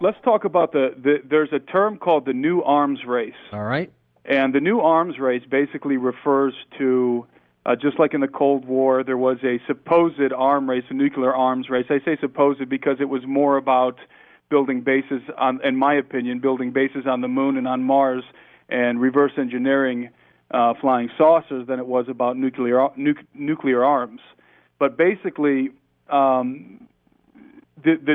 let's talk about there's a term called the new arms race. All right. And the new arms race basically refers to, just like in the Cold War, there was a supposed arm race, a nuclear arms race. I say supposed because it was more about building bases on, in my opinion, building bases on the moon and on Mars and reverse engineering flying saucers than it was about nuclear arms. But basically, the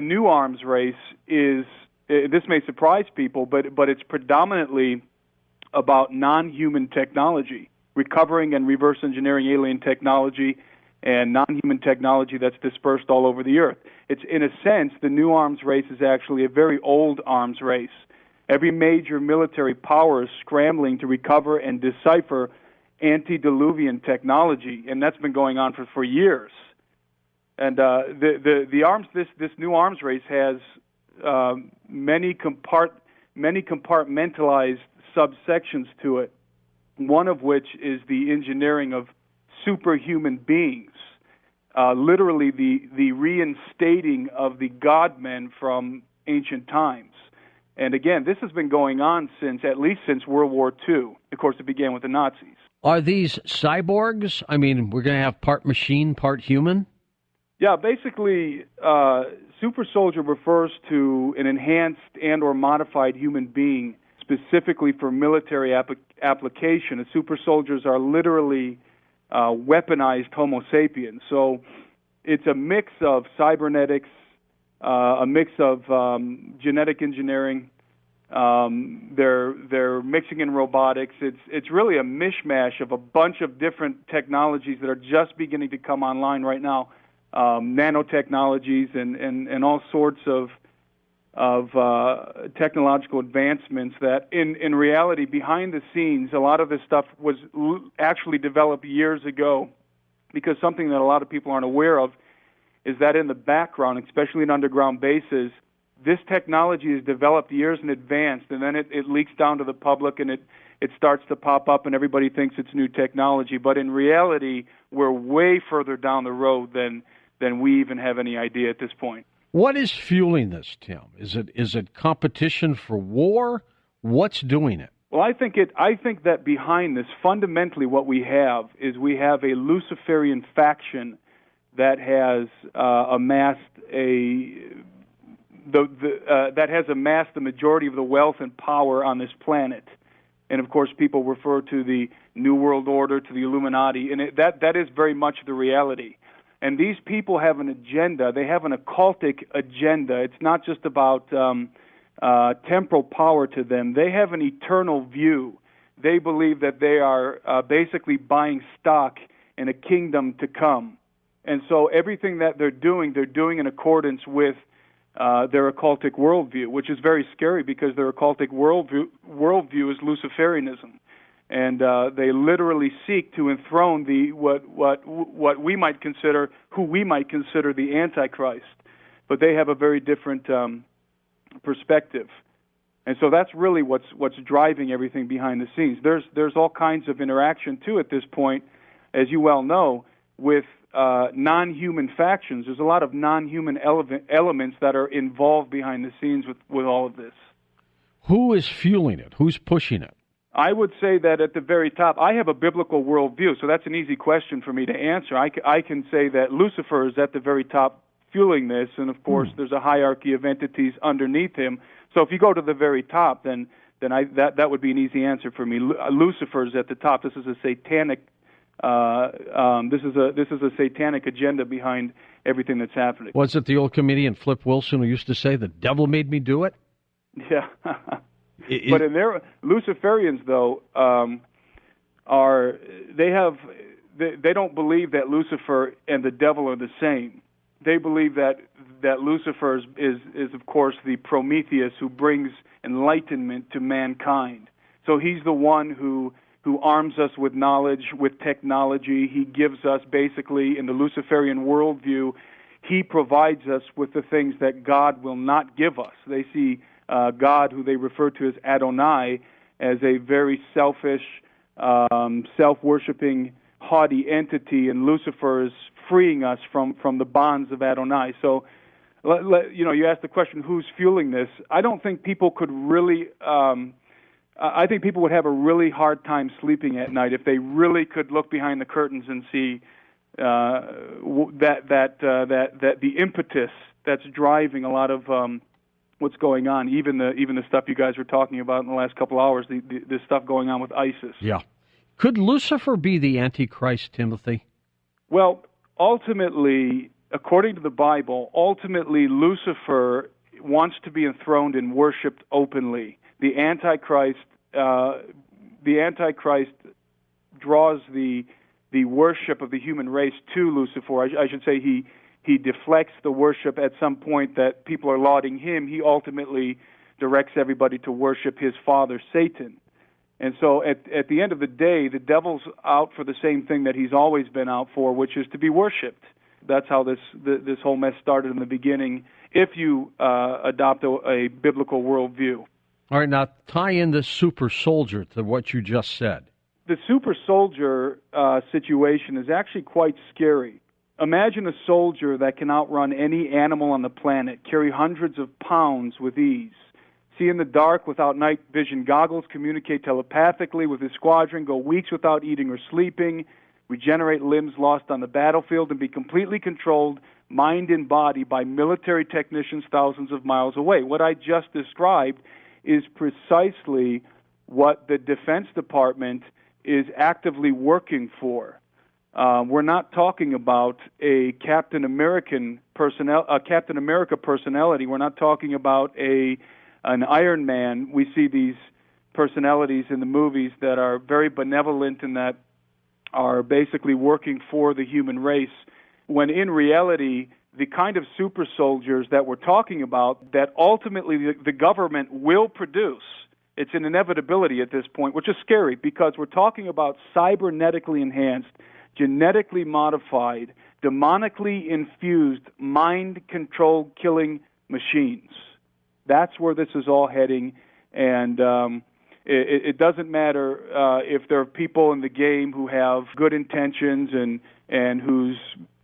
new arms race is, this may surprise people, but it's predominantly about non-human technology, recovering and reverse engineering alien technology and non-human technology that's dispersed all over the earth. It's, in a sense, the new arms race is actually a very old arms race. Every major military power is scrambling to recover and decipher antediluvian technology, and that's been going on for years. And this new arms race has many compartmentalized subsections to it, one of which is the engineering of superhuman beings, literally the reinstating of the God-men from ancient times. And again, this has been going on at least since World War II. Of course, it began with the Nazis. Are these cyborgs? I mean, we're going to have part machine, part human? Yeah, basically, super soldier refers to an enhanced and or modified human being specifically for military application. And super soldiers are literally weaponized homo sapiens. So it's a mix of cybernetics, a mix of genetic engineering. They're mixing in robotics. It's really a mishmash of a bunch of different technologies that are just beginning to come online right now. Nanotechnologies and all sorts of technological advancements that in reality, behind the scenes, a lot of this stuff was actually developed years ago, because something that a lot of people aren't aware of is that in the background, especially in underground bases, this technology is developed years in advance, and then it leaks down to the public, and it starts to pop up, and everybody thinks it's new technology. But in reality, we're way further down the road than we even have any idea at this point. What is fueling this, Tim? Is it competition for war? What's doing it? Well, I think that behind this, fundamentally, what we have is a Luciferian faction that has amassed the majority of the wealth and power on this planet. And of course, people refer to the New World Order, to the Illuminati, and that is very much the reality. And these people have an agenda. They have an occultic agenda. It's not just about temporal power to them. They have an eternal view. They believe that they are basically buying stock in a kingdom to come. And so everything that they're doing in accordance with their occultic worldview, which is very scary because their occultic worldview is Luciferianism. And they literally seek to enthrone what we might consider, who we might consider the Antichrist. But they have a very different perspective. And so that's really what's driving everything behind the scenes. There's all kinds of interaction too at this point, as you well know, with non-human factions. There's a lot of non-human elements that are involved behind the scenes with all of this. Who is fueling it? Who's pushing it? I would say that at the very top, I have a biblical worldview, so that's an easy question for me to answer. I can say that Lucifer is at the very top fueling this, and of course there's a hierarchy of entities underneath him. So if you go to the very top, then that would be an easy answer for me. Lucifer is at the top. This is a satanic this is a satanic agenda behind everything that's happening. Was it the old comedian Flip Wilson who used to say, "The devil made me do it"? Yeah. But in their Luciferians, though, they don't believe that Lucifer and the devil are the same. They believe that Lucifer is of course the Prometheus who brings enlightenment to mankind. So he's the one who arms us with knowledge, with technology. He gives us, basically, in the Luciferian worldview, he provides us with the things that God will not give us. They see God, who they refer to as Adonai, as a very selfish, self-worshipping, haughty entity, and Lucifer is freeing us from the bonds of Adonai. So You asked the question, who's fueling this? I don't think people could really. I think people would have a really hard time sleeping at night if they really could look behind the curtains and see that the impetus that's driving a lot of what's going on, even the stuff you guys were talking about in the last couple hours, the stuff going on with ISIS. Yeah. Could Lucifer be the Antichrist, Timothy? Well, ultimately, according to the Bible, Lucifer wants to be enthroned and worshipped openly. The Antichrist draws the worship of the human race to Lucifer. I should say he deflects the worship at some point that people are lauding him. He ultimately directs everybody to worship his father, Satan. And so at the end of the day, the devil's out for the same thing that he's always been out for, which is to be worshipped. That's how this whole mess started in the beginning, if you adopt a biblical worldview. All right, now tie in this super soldier to what you just said. The super soldier situation is actually quite scary. Imagine a soldier that can outrun any animal on the planet, carry hundreds of pounds with ease, see in the dark without night vision goggles, communicate telepathically with his squadron, go weeks without eating or sleeping, regenerate limbs lost on the battlefield, and be completely controlled, mind and body, by military technicians thousands of miles away. What I just described is precisely what the Defense Department is actively working for. We're not talking about a Captain America personality. We're not talking about an Iron Man. We see these personalities in the movies that are very benevolent and that are basically working for the human race, when in reality, the kind of super soldiers that we're talking about, that ultimately the government will produce, it's an inevitability at this point, which is scary because we're talking about cybernetically enhanced, genetically modified, demonically infused, mind-controlled killing machines. That's where this is all heading, and it doesn't matter if there are people in the game who have good intentions and whose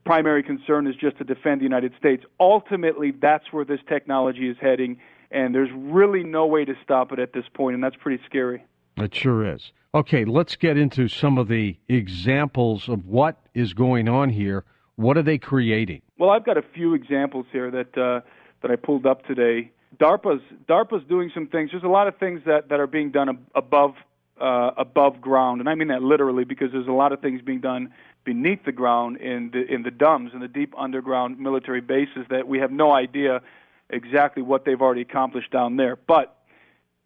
primary concern is just to defend the United States. Ultimately, that's where this technology is heading, and there's really no way to stop it at this point, and that's pretty scary. It sure is. Okay, let's get into some of the examples of what is going on here. What are they creating? Well, I've got a few examples here that I pulled up today. DARPA's doing some things. There's a lot of things that are being done above ground, and I mean that literally because there's a lot of things being done beneath the ground in the DUMBs, in the deep underground military bases, that we have no idea exactly what they've already accomplished down there. But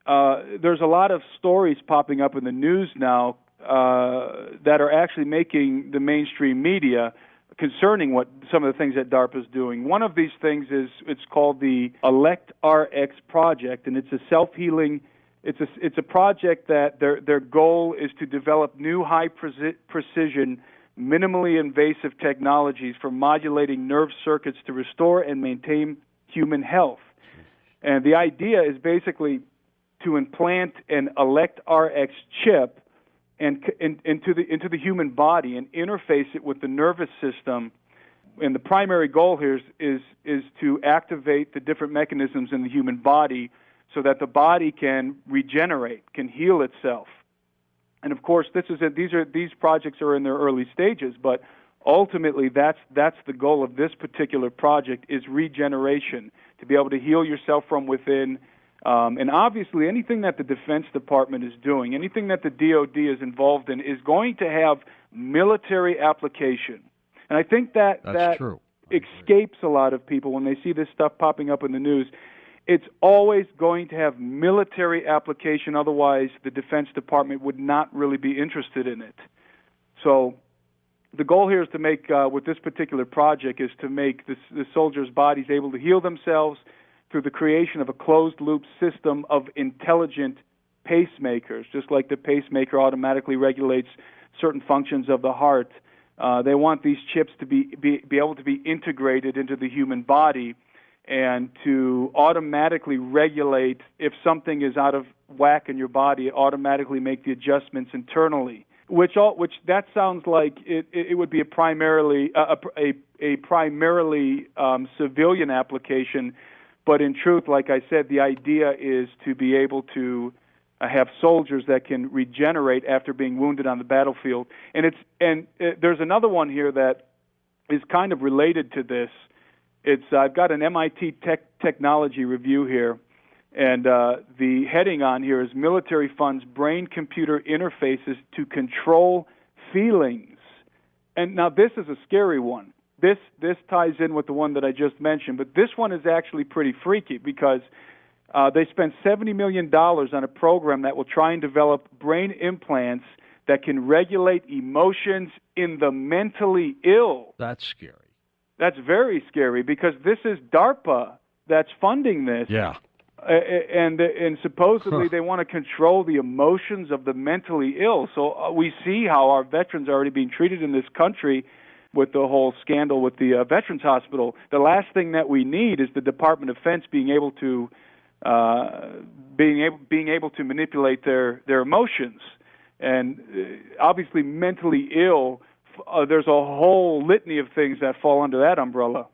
there's a lot of stories popping up in the news now that are actually making the mainstream media concerning what some of the things that DARPA is doing. One of these things is, it's called the ElectRx project, and it's a self-healing. It's a project that their goal is to develop new high precision, minimally invasive technologies for modulating nerve circuits to restore and maintain human health. And the idea is basically to implant an ElectRx chip into the human body and interface it with the nervous system. And the primary goal here is to activate the different mechanisms in the human body so that the body can regenerate, can heal itself. And of course, these projects are in their early stages, but ultimately that's the goal of this particular project, is regeneration, to be able to heal yourself from within. And obviously, anything that the Defense Department is doing, anything that the DOD is involved in, is going to have military application. And I think that true. Escapes a lot of people when they see this stuff popping up in the news. It's always going to have military application, otherwise the Defense Department would not really be interested in it. So the goal here is to make, with this particular project, is to make the soldiers' bodies able to heal themselves through the creation of a closed-loop system of intelligent pacemakers. Just like the pacemaker automatically regulates certain functions of the heart, they want these chips to be able to be integrated into the human body and to automatically regulate if something is out of whack in your body, automatically make the adjustments internally. which that sounds like it would be a primarily civilian application, but in truth, like I said, the idea is to be able to have soldiers that can regenerate after being wounded on the battlefield. And there's another one here that is kind of related to this. I've got an MIT technology review here, and the heading on here is Military Funds Brain-Computer Interfaces to Control Feelings. And now this is a scary one. This ties in with the one that I just mentioned, but this one is actually pretty freaky because they spent $70 million on a program that will try and develop brain implants that can regulate emotions in the mentally ill. That's scary. That's very scary because this is DARPA that's funding this. Yeah. And supposedly they want to control the emotions of the mentally ill. So we see how our veterans are already being treated in this country with the whole scandal with the Veterans Hospital. The last thing that we need is the Department of Defense being able to manipulate their emotions. And obviously mentally ill, there's a whole litany of things that fall under that umbrella.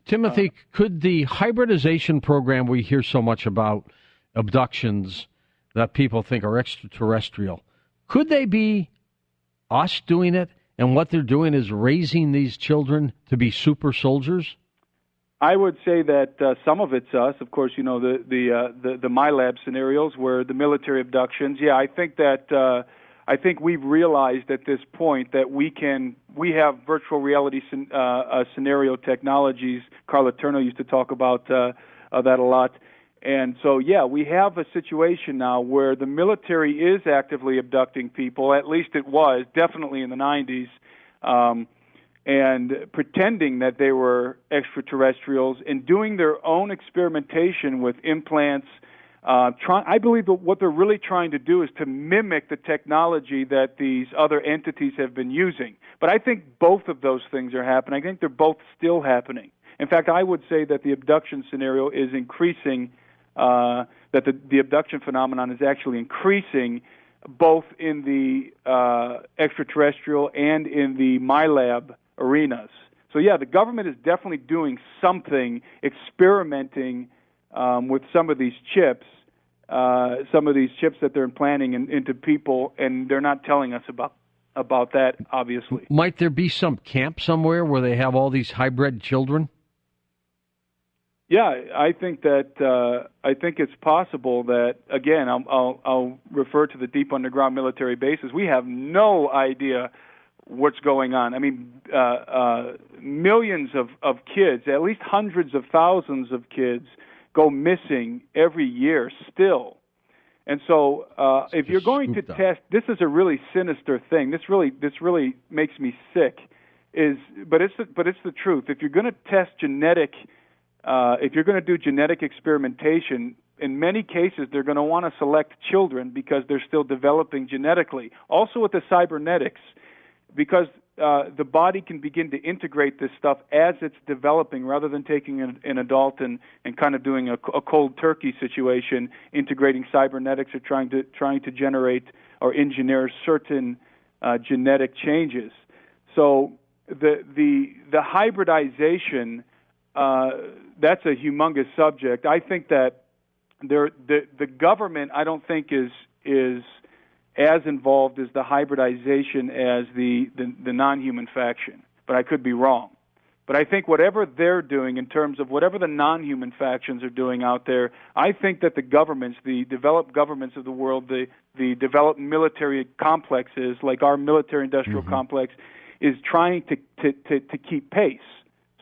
Timothy, could the hybridization program we hear so much about, abductions that people think are extraterrestrial, could they be us doing it, and what they're doing is raising these children to be super soldiers? I would say that some of it's us. Of course, you know, the MyLab scenarios where the military abductions. Yeah, I think that I think we've realized at this point that we have virtual reality scenario technologies. Carla Turner used to talk about that a lot. And so, yeah, we have a situation now where the military is actively abducting people, at least it was, definitely in the 90s, and pretending that they were extraterrestrials and doing their own experimentation with implants. I believe that what they're really trying to do is to mimic the technology that these other entities have been using. But I think both of those things are happening. I think they're both still happening. In fact, I would say that the abduction scenario is increasing, that the abduction phenomenon is actually increasing both in the extraterrestrial and in the MyLab arenas. So, yeah, the government is definitely doing something, experimenting with some of these chips that they're implanting into people, and they're not telling us about that, obviously. Might there be some camp somewhere where they have all these hybrid children? Yeah, I think it's possible that, again, I'll refer to the deep underground military bases. We have no idea what's going on. I mean, millions of kids, at least hundreds of thousands of kids, go missing every year still. And so if you're going to test, this is a really sinister thing. This really makes me sick. But it's the truth. If you're going to test if you're going to do genetic experimentation, in many cases they're going to want to select children because they're still developing genetically. Also with the cybernetics, because the body can begin to integrate this stuff as it's developing, rather than taking an adult and kind of doing a cold turkey situation, integrating cybernetics or trying to generate or engineer certain genetic changes. So the hybridization, that's a humongous subject. I think that the government, I don't think is as involved as the hybridization as the non-human faction, but I could be wrong. But I think whatever they're doing in terms of whatever the non-human factions are doing out there, I think that the governments, the developed governments of the world, the developed military complexes like our military-industrial complex, is trying to keep pace.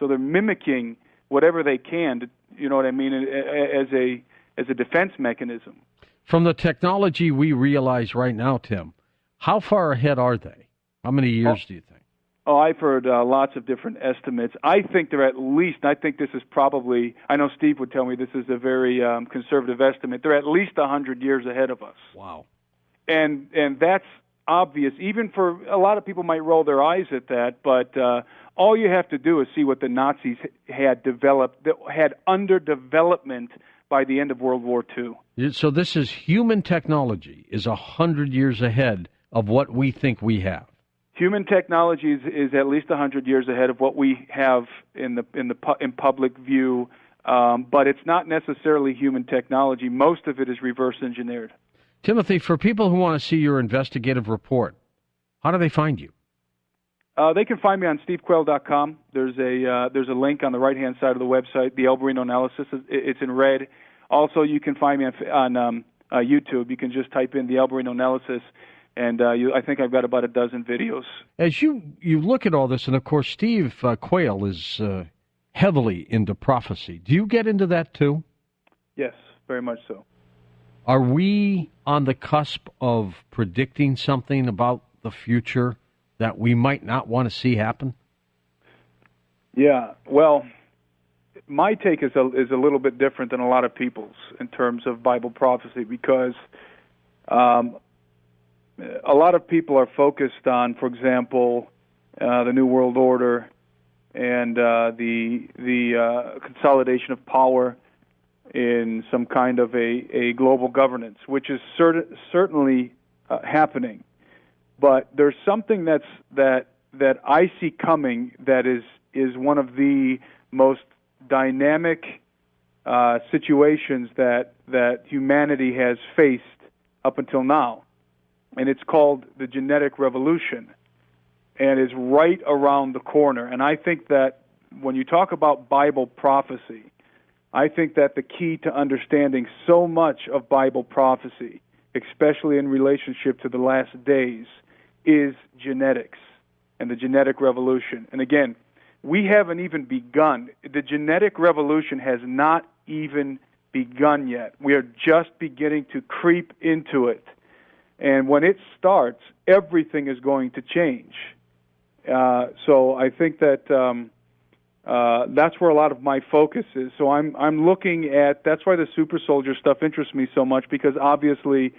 So they're mimicking whatever they can, you know what I mean, as a defense mechanism. From the technology we realize right now, Tim, how far ahead are they? How many years do you think? Oh, I've heard lots of different estimates. I think they're at least, I think this is probably, I know Steve would tell me this is a very conservative estimate, they're at least 100 years ahead of us. Wow. And that's obvious. Even for, a lot of people might roll their eyes at that, but all you have to do is see what the Nazis had developed, that had under development by the end of World War II. So this is human technology is 100 years ahead of what we think we have? Human technology is at least 100 years ahead of what we have in public view, but it's not necessarily human technology. Most of it is reverse engineered. Timothy, for people who want to see your investigative report, how do they find you? They can find me on stevequayle.com. There's a link on the right-hand side of the website, the Alberino analysis. It's in red. Also, you can find me on YouTube. You can just type in the Alberino analysis, and I think I've got about a dozen videos. As you look at all this, and of course, Steve Quayle is heavily into prophecy. Do you get into that too? Yes, very much so. Are we on the cusp of predicting something about the future that we might not want to see happen? Yeah, well, my take is a little bit different than a lot of people's in terms of Bible prophecy, because a lot of people are focused on, for example, the New World Order and the consolidation of power in some kind of a global governance, which is certainly happening. But there's something that I see coming that is one of the most dynamic situations that humanity has faced up until now, and it's called the genetic revolution, and is right around the corner. And I think that when you talk about Bible prophecy, I think that the key to understanding so much of Bible prophecy, especially in relationship to the last days, is genetics and the genetic revolution. And again, we haven't even begun. The genetic revolution has not even begun yet. We are just beginning to creep into it. And when it starts, everything is going to change. So I think that that's where a lot of my focus is. So I'm looking at, that's why the super soldier stuff interests me so much, because obviously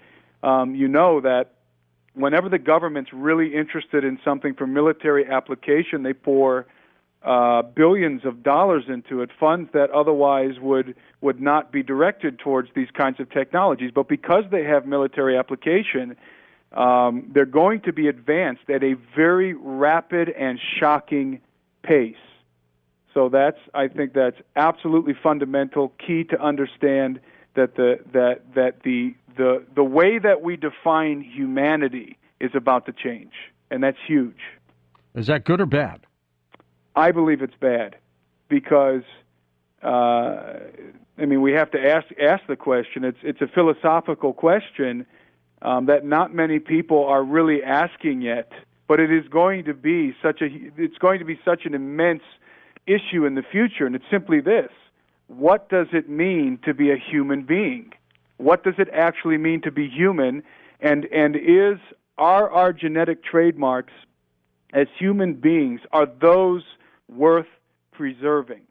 you know that whenever the government's really interested in something for military application, they pour billions of dollars into it, funds that otherwise would not be directed towards these kinds of technologies. But because they have military application, they're going to be advanced at a very rapid and shocking pace. So I think that's absolutely fundamental, key to understand that the way that we define humanity is about to change, and that's huge. Is that good or bad? I believe it's bad, because we have to ask the question. It's a philosophical question that not many people are really asking yet, but it is going to be such an immense issue in the future, and it's simply this: what does it mean to be a human being? What does it actually mean to be human? And are our genetic trademarks as human beings, are those worth preserving?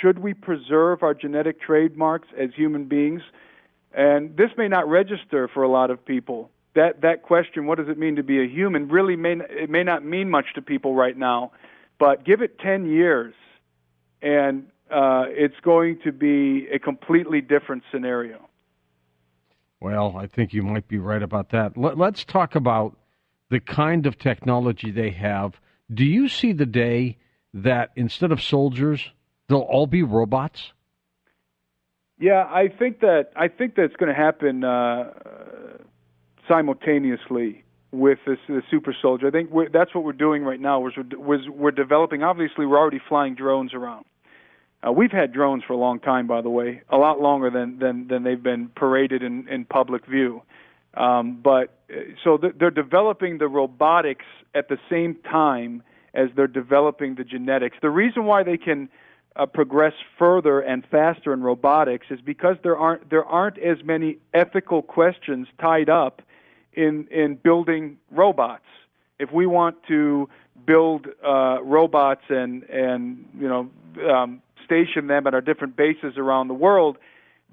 Should we preserve our genetic trademarks as human beings? And this may not register for a lot of people. That question, what does it mean to be a human, really may not mean much to people right now. But give it 10 years, and it's going to be a completely different scenario. Well, I think you might be right about that. Let's talk about the kind of technology they have. Do you see the day that instead of soldiers, they'll all be robots? Yeah, I think that's going to happen simultaneously with the super soldier. I think that's what we're doing right now. We're developing. Obviously, we're already flying drones around. We've had drones for a long time, by the way, a lot longer than they've been paraded in public view. So they're developing the robotics at the same time as they're developing the genetics. The reason why they can progress further and faster in robotics is because there aren't as many ethical questions tied up in building robots. If we want to build robots and station them at our different bases around the world,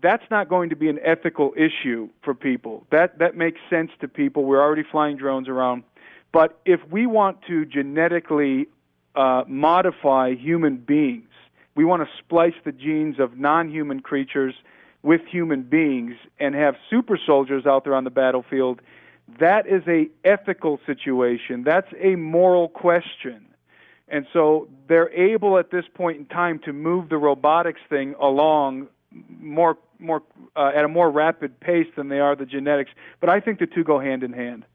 that's not going to be an ethical issue for people. That makes sense to people. We're already flying drones around. But if we want to genetically modify human beings, we want to splice the genes of non-human creatures with human beings and have super soldiers out there on the battlefield, that is a ethical situation. That's a moral question. And so they're able at this point in time to move the robotics thing along more at a more rapid pace than they are the genetics. But I think the two go hand in hand.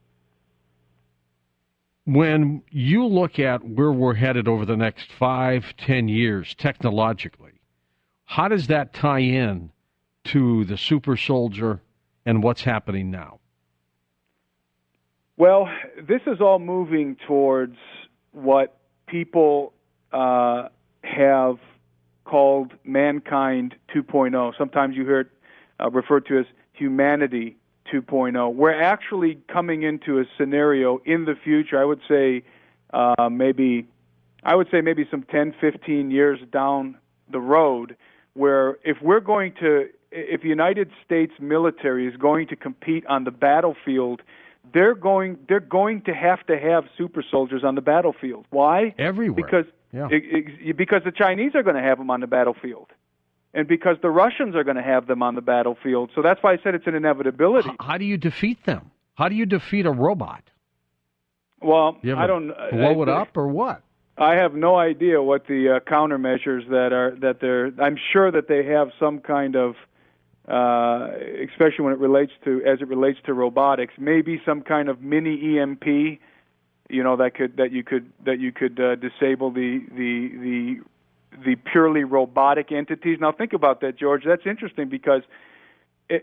When you look at where we're headed over the next 5-10 years technologically, how does that tie in to the super soldier and what's happening now? Well, this is all moving towards what people have called mankind 2.0. Sometimes you hear it referred to as humanity 2.0. We're actually coming into a scenario in the future, I would say maybe some 10, 15 years down the road, where if the United States military is going to compete on the battlefield, they're going to have super soldiers on the battlefield. Why? Everywhere. Because the Chinese are going to have them on the battlefield, and because the Russians are going to have them on the battlefield. So that's why I said it's an inevitability. How do you defeat them? How do you defeat a robot? Well, I don't blow it up or what? I have no idea what the countermeasures that they're. I'm sure that they have some kind of, especially when it relates to robotics, maybe some kind of mini EMP, that you could disable the purely robotic entities. Now think about that, George. That's interesting because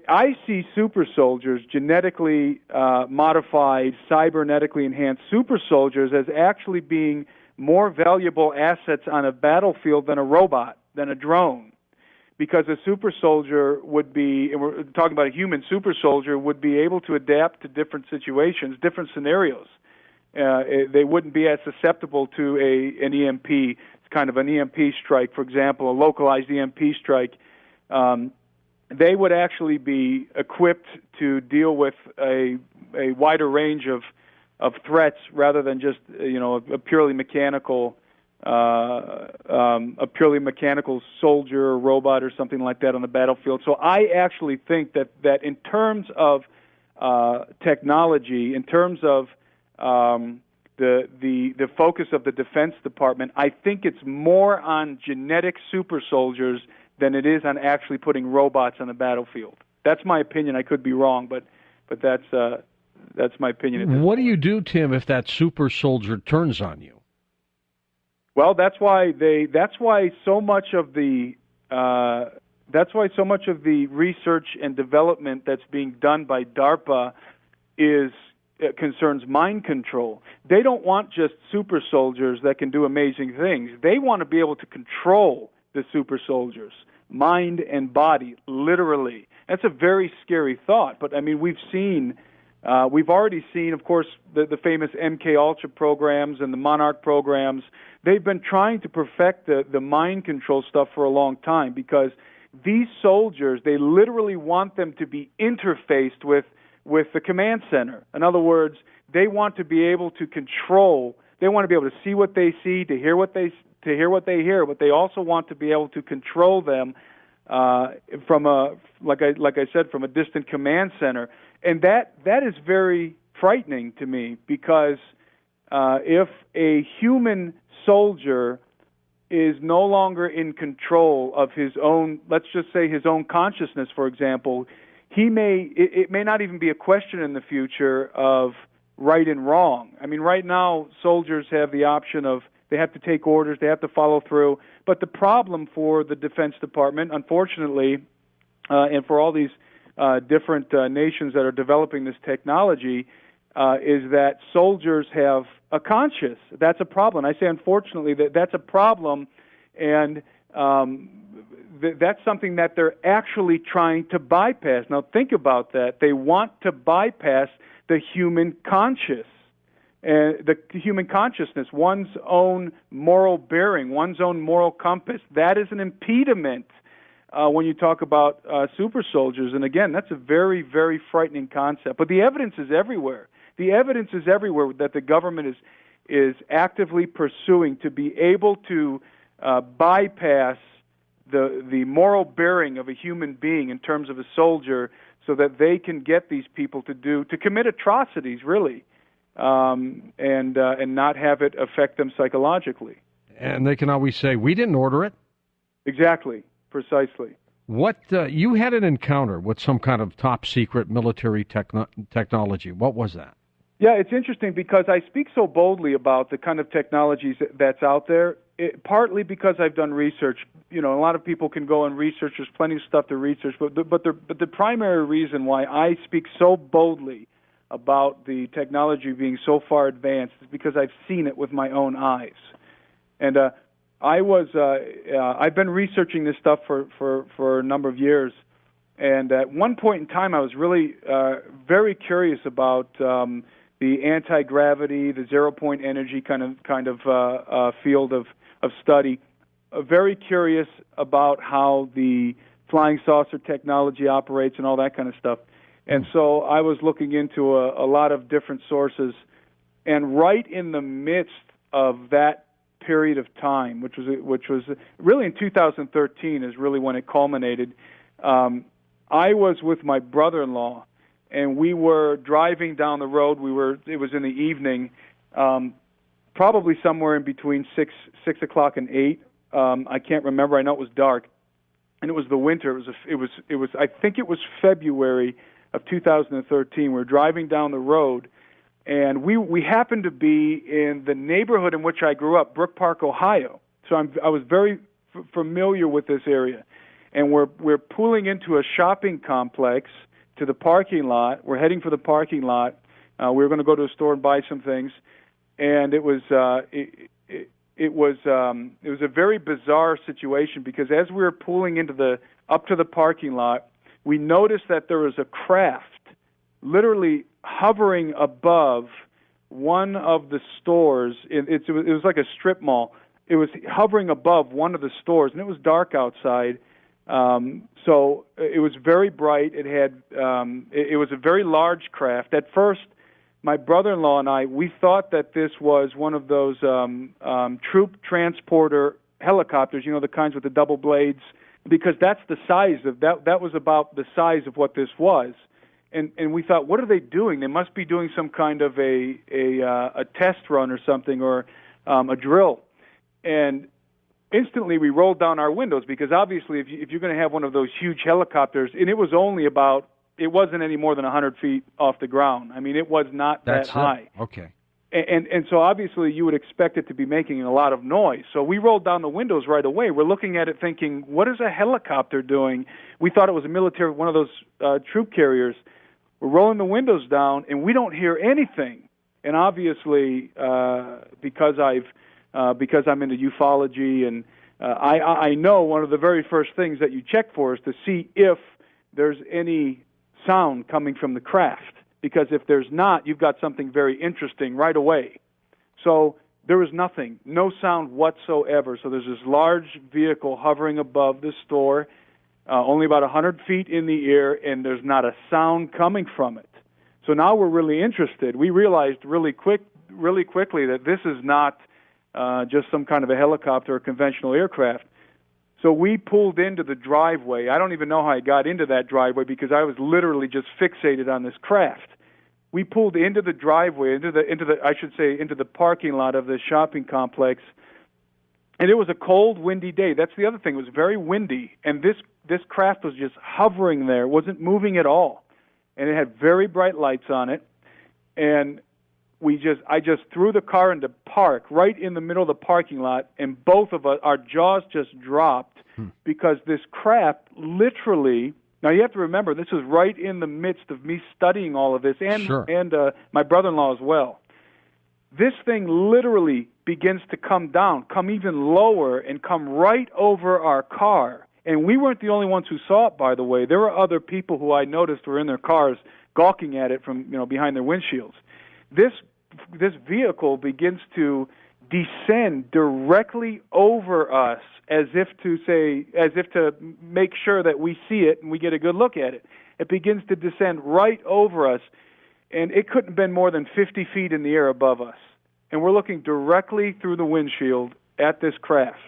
I see super soldiers, genetically modified, cybernetically enhanced super soldiers, as actually being more valuable assets on a battlefield than a robot, than a drone. Because a super soldier would be, and we're talking about a human super soldier, would be able to adapt to different situations, different scenarios. They wouldn't be as susceptible to an EMP, kind of an EMP strike, for example, a localized EMP strike. They would actually be equipped to deal with a wider range of threats rather than just a purely mechanical soldier or robot or something like that on the battlefield. So I actually think that in terms of technology, in terms of the focus of the Defense Department, I think it's more on genetic super soldiers than it is on actually putting robots on the battlefield. That's my opinion. I could be wrong, but that's my opinion. What do you do, Tim, if that super soldier turns on you? Well, that's why so much of the research and development that's being done by DARPA concerns mind control. They don't want just super soldiers that can do amazing things. They want to be able to control the super soldiers, mind and body, literally. That's a very scary thought. But I mean, we've already seen, of course, the famous MK Ultra programs and the Monarch programs. They've been trying to perfect the mind control stuff for a long time because these soldiers, they literally want them to be interfaced with the command center. In other words, they want to be able to control. They want to be able to see what they see, to hear what they hear, but they also want to be able to control them from like I said, from a distant command center. And that is very frightening to me because if a human soldier is no longer in control of his own, let's just say his own consciousness, for example, it may not even be a question in the future of right and wrong. I mean, right now, soldiers have the option of they have to take orders, they have to follow through. But the problem for the Defense Department, unfortunately, and for all these different nations that are developing this technology, is that soldiers have a conscience. That's a problem. I say, unfortunately, that's a problem, and that's something that they're actually trying to bypass. Now, think about that. They want to bypass the human conscience, the human consciousness, one's own moral bearing, one's own moral compass. That is an impediment when you talk about super soldiers. And again, that's a very, very frightening concept. But the evidence is everywhere. The evidence is everywhere that the government is actively pursuing to be able to bypass the moral bearing of a human being in terms of a soldier, so that they can get these people to commit atrocities, really, and not have it affect them psychologically. And they can always say, "We didn't order it." Exactly, precisely. What you had an encounter with some kind of top secret military technology. What was that? Yeah, it's interesting because I speak so boldly about the kind of technologies that's out there, partly because I've done research. A lot of people can go and research. There's plenty of stuff to research, but the primary reason why I speak so boldly about the technology being so far advanced is because I've seen it with my own eyes. And I've been researching this stuff for a number of years, and at one point in time, I was really very curious about the anti-gravity, the zero-point energy kind of field of study. Very curious about how the flying saucer technology operates and all that kind of stuff. And so I was looking into a lot of different sources, and right in the midst of that period of time, which was really in 2013 is really when it culminated. I was with my brother-in-law, and we were driving down the road. It was in the evening, probably somewhere in between 6 o'clock and 8. I can't remember. I know it was dark, and it was the winter. It was. I think it was February of 2013. We were driving down the road, and we happened to be in the neighborhood in which I grew up, Brook Park, Ohio. So I was very familiar with this area, and we're pulling into a shopping complex to the parking lot. We're heading for the parking lot. We were going to go to a store and buy some things, and it was a very bizarre situation because as we were pulling up to the parking lot, we noticed that there was a craft literally hovering above one of the stores. It was like a strip mall. It was hovering above one of the stores, and it was dark outside. So it was very bright. It had it was a very large craft. At first, my brother-in-law and we thought that this was one of those troop transporter helicopters, the kinds with the double blades, because that's the size of that. That was about the size of what this was. And we thought, what are they doing? They must be doing some kind of a test run or something, or a drill. And instantly we rolled down our windows because obviously if you're going to have one of those huge helicopters, and it wasn't any more than 100 feet off the ground. I mean, it was not that high. Okay. And so obviously you would expect it to be making a lot of noise. So we rolled down the windows right away. We're looking at it thinking, what is a helicopter doing? We thought it was a military, one of those troop carriers. We're rolling the windows down, and we don't hear anything. And obviously, because I'm into ufology, and I know one of the very first things that you check for is to see if there's any sound coming from the craft. Because if there's not, you've got something very interesting right away. So there was nothing, no sound whatsoever. So there's this large vehicle hovering above the store, only about 100 feet in the air, and there's not a sound coming from it. So now we're really interested. We realized really quickly that this is not just some kind of a helicopter or conventional aircraft. So we pulled into the driveway. I don't even know how I got into that driveway because I was literally just fixated on this craft. We pulled into the driveway, into the parking lot of the shopping complex, and it was a cold, windy day. That's the other thing. It was very windy, and this craft was just hovering there. It wasn't moving at all, and it had very bright lights on it. And I just threw the car into park right in the middle of the parking lot, and both of us, our jaws just dropped because this craft literally. Now you have to remember, this was right in the midst of me studying all of this, and my brother-in-law as well. This thing literally begins to come down, come even lower, and come right over our car. And we weren't the only ones who saw it, by the way. There were other people who I noticed were in their cars gawking at it from behind their windshields. This vehicle begins to descend directly over us as if to make sure that we see it and we get a good look at it. It begins to descend right over us, and it couldn't have been more than 50 feet in the air above us. And we're looking directly through the windshield at this craft.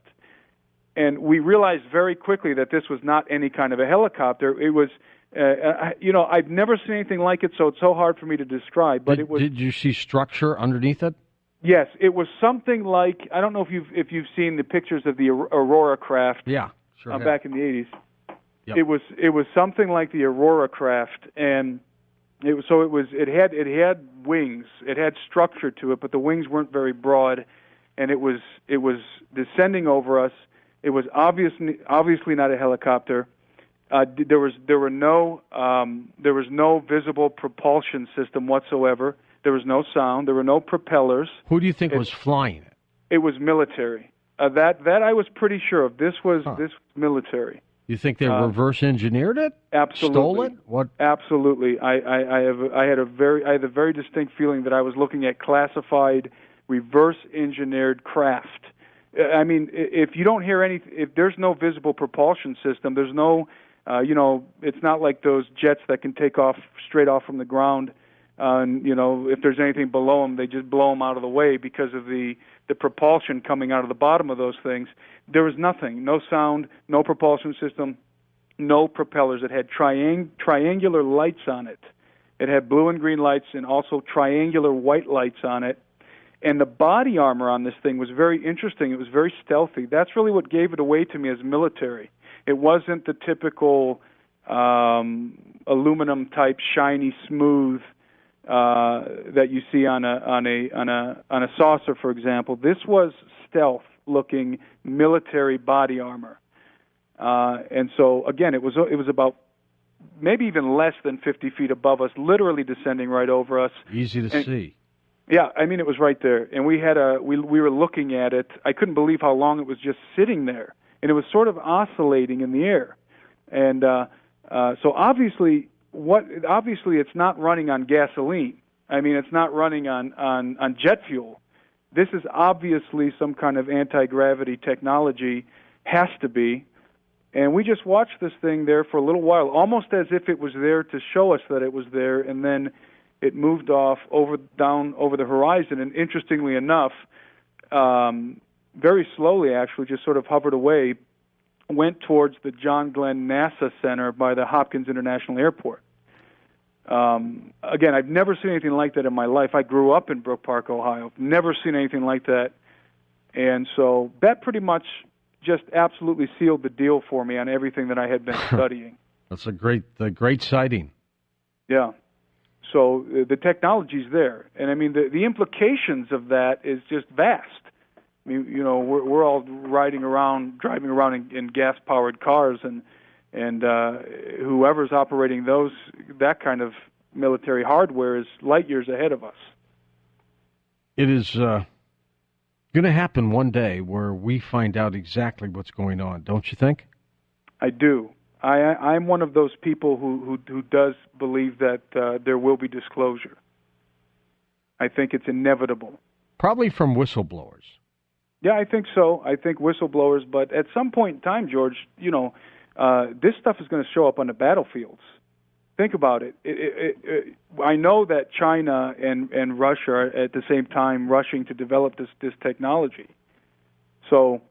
And we realized very quickly that this was not any kind of a helicopter. It was I've never seen anything like it, so it's so hard for me to describe. But Did you see structure underneath it? Yes, it was something like, I don't know if you've seen the pictures of the Aurora craft. Yeah, sure. Back in the 80s. Yep. It was something like the Aurora craft, and it had wings. It had structure to it, but the wings weren't very broad, and it was descending over us. It was obviously not a helicopter. There was no visible propulsion system whatsoever. There was no sound. There were no propellers. Who do you think was flying it? It was military. That I was pretty sure of. This was military. You think they reverse engineered it? Absolutely. Stole it? What? Absolutely. I had a very distinct feeling that I was looking at classified, reverse engineered craft. I mean, if you don't hear if there's no visible propulsion system, there's no, it's not like those jets that can take off straight off from the ground. And if there's anything below them, they just blow them out of the way because of the propulsion coming out of the bottom of those things. There was nothing, no sound, no propulsion system, no propellers. It had triangular lights on it. It had blue and green lights and also triangular white lights on it. And the body armor on this thing was very interesting. It was very stealthy. That's really what gave it away to me as military. It wasn't the typical aluminum type, shiny, smooth that you see on a saucer, for example. This was stealth-looking military body armor, and so again, it was about maybe even less than 50 feet above us, literally descending right over us. Easy to see. Yeah, I mean, it was right there, and we were looking at it. I couldn't believe how long it was just sitting there, and it was sort of oscillating in the air, and so obviously it's not running on gasoline. I mean, it's not running on jet fuel. This is obviously some kind of anti-gravity technology, has to be. And we just watched this thing there for a little while, almost as if it was there to show us that it was there, and then it moved off down over the horizon. And interestingly enough, very slowly actually, just sort of hovered away, went towards the John Glenn NASA Center by the Hopkins International Airport. Again, I've never seen anything like that in my life. I grew up in Brook Park, Ohio. Never seen anything like that. And so that pretty much just absolutely sealed the deal for me on everything that I had been studying. That's a great sighting. Yeah. So the technology's there. And I mean, the implications of that is just vast. I mean, we're all driving around in gas-powered cars, and whoever's operating that kind of military hardware is light years ahead of us. It is going to happen one day where we find out exactly what's going on, don't you think? I do. I'm one of those people who does believe that there will be disclosure. I think it's inevitable. Probably from whistleblowers. Yeah, I think so. I think whistleblowers, but at some point in time, George, this stuff is going to show up on the battlefields. Think about it. I know that China and Russia are at the same time rushing to develop this technology. So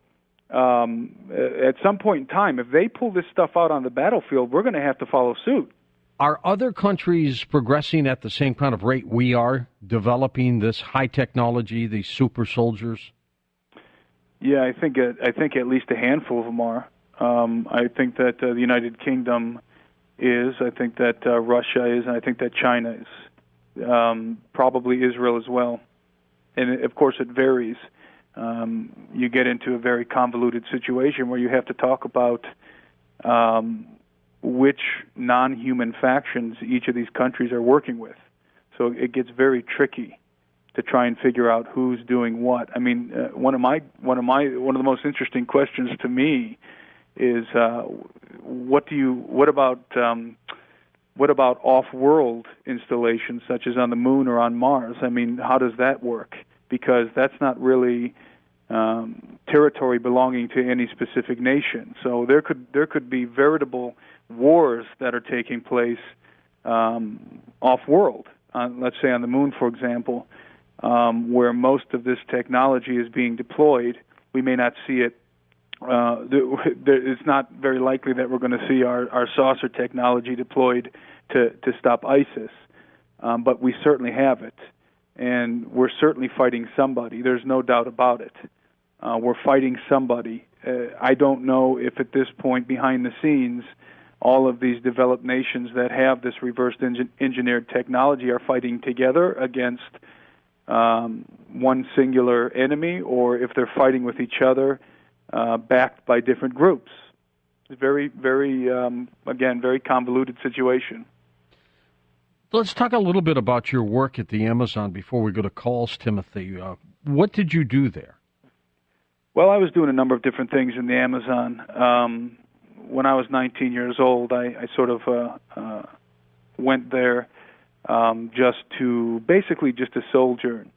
at some point in time, if they pull this stuff out on the battlefield, we're going to have to follow suit. Are other countries progressing at the same kind of rate we are, developing this high technology, these super soldiers? Yeah, I think at least a handful of them are. I think that the United Kingdom is. I think that Russia is, and I think that China is. Probably Israel as well. And of course, it varies. You get into a very convoluted situation where you have to talk about which non-human factions each of these countries are working with. So it gets very tricky to try and figure out who's doing what. I mean, one of the most interesting questions to me is what about off-world installations such as on the moon or on Mars? I mean, how does that work? Because that's not really territory belonging to any specific nation. So there could be veritable wars that are taking place off-world. Let's say on the moon, for example, where most of this technology is being deployed. We may not see it it's not very likely that we're going to see our saucer technology deployed to stop ISIS, but we certainly have it, and we're certainly fighting somebody. There's no doubt about it. We're fighting somebody. I don't know if at this point, behind the scenes, all of these developed nations that have this reverse engineered technology are fighting together against one singular enemy, or if they're fighting with each other, backed by different groups. It's very, very, again, very convoluted situation. Let's talk a little bit about your work at the Amazon before we go to calls, Timothy. What did you do there? Well, I was doing a number of different things in the Amazon. When I was 19 years old, I sort of went there just to sojourn.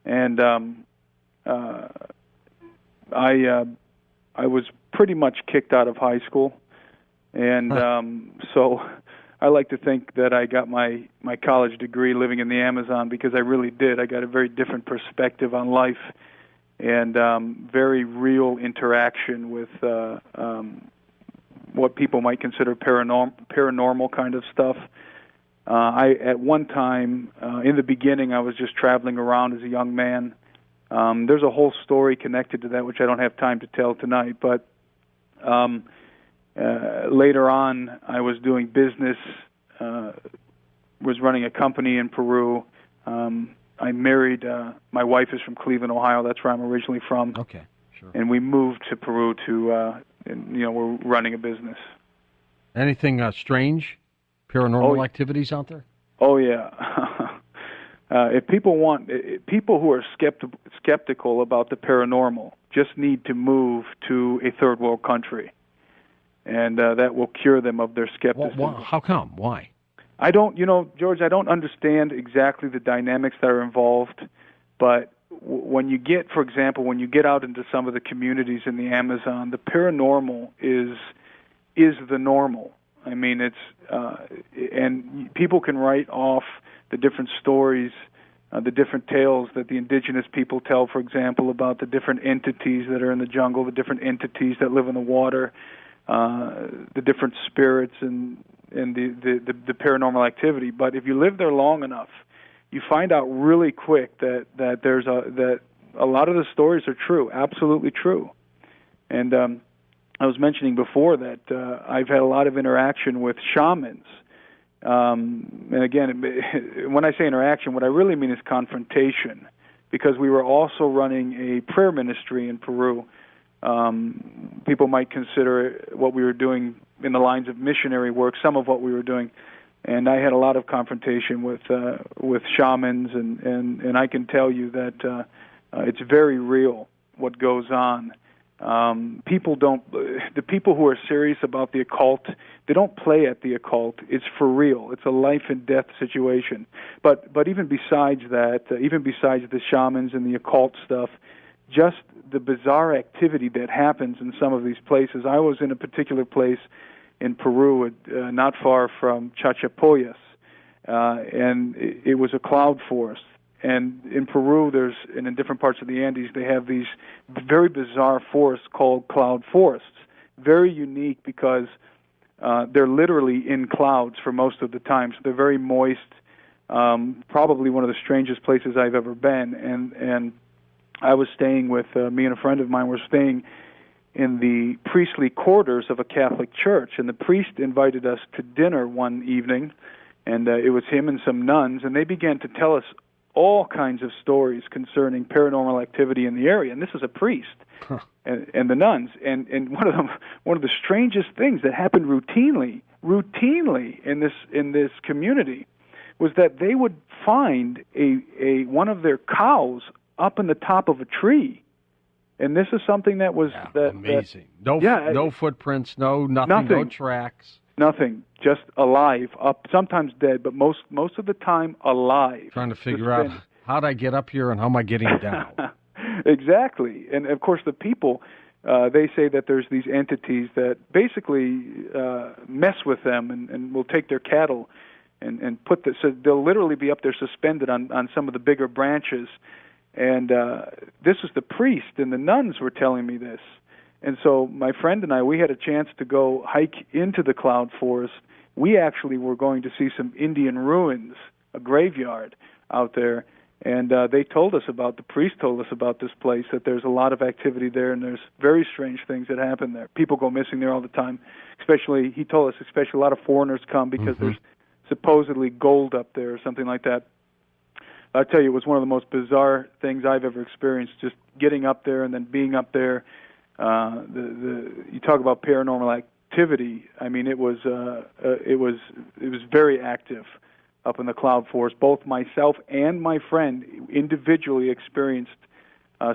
And I was pretty much kicked out of high school. And so I like to think that I got my college degree living in the Amazon, because I really did. I got a very different perspective on life and very real interaction with what people might consider paranormal kind of stuff. At one time, in the beginning, I was just traveling around as a young man. There's a whole story connected to that, which I don't have time to tell tonight, but later on, I was doing business, was running a company in Peru. I married, my wife is from Cleveland, Ohio. That's where I'm originally from. Okay, sure. And we moved to Peru we're running a business. Anything strange, paranormal activities out there? Oh, yeah. If people who are skeptical about the paranormal just need to move to a third world country, and that will cure them of their skepticism. Well, how come? Why? I don't, George, I don't understand exactly the dynamics that are involved, but when you get, for example, when you get out into some of the communities in the Amazon, the paranormal is the normal. I mean, and people can write off the different stories, the different tales that the indigenous people tell, for example, about the different entities that are in the jungle, the different entities that live in the water, the different spirits and the paranormal activity. But if you live there long enough, you find out really quick that a lot of the stories are true, absolutely true. And I was mentioning before that I've had a lot of interaction with shamans. And again, when I say interaction, what I really mean is confrontation, because we were also running a prayer ministry in Peru. People might consider what we were doing in the lines of missionary work, some of what we were doing. And I had a lot of confrontation with shamans, and I can tell you that it's very real what goes on. The people who are serious about the occult, they don't play at the occult. It's for real. It's a life and death situation. But even besides that, even besides the shamans and the occult stuff, just the bizarre activity that happens in some of these places. I was in a particular place in Peru, not far from Chachapoyas, and it was a cloud forest. And in Peru, and in different parts of the Andes, they have these very bizarre forests called cloud forests. Very unique because they're literally in clouds for most of the time. So they're very moist. Probably one of the strangest places I've ever been. And I was staying with me and a friend of mine were staying in the priestly quarters of a Catholic church, and the priest invited us to dinner one evening, and it was him and some nuns, and they began to tell us all kinds of stories concerning paranormal activity in the area. And this is a priest and the nuns, and one of the strangest things that happened routinely in this community was that they would find a one of their cows up in the top of a tree. And this is something that was amazing. No footprints, nothing, no tracks. Nothing, just alive, up, sometimes dead, but most of the time alive. Trying to figure out how'd I get up here and how am I getting down. Exactly. And of course the people, they say that there's these entities that basically mess with them and will take their cattle and so they'll literally be up there suspended on some of the bigger branches. And this was the priest, and the nuns were telling me this. And so my friend and I, we had a chance to go hike into the cloud forest. We actually were going to see some Indian ruins, a graveyard out there. And the priest told us about this place, that there's a lot of activity there, and there's very strange things that happen there. People go missing there all the time. He told us, especially a lot of foreigners come because there's supposedly gold up there or something like that. I tell you, it was one of the most bizarre things I've ever experienced, just getting up there and then being up there. You talk about paranormal activity. I mean, it was very active up in the cloud forest. Both myself and my friend individually experienced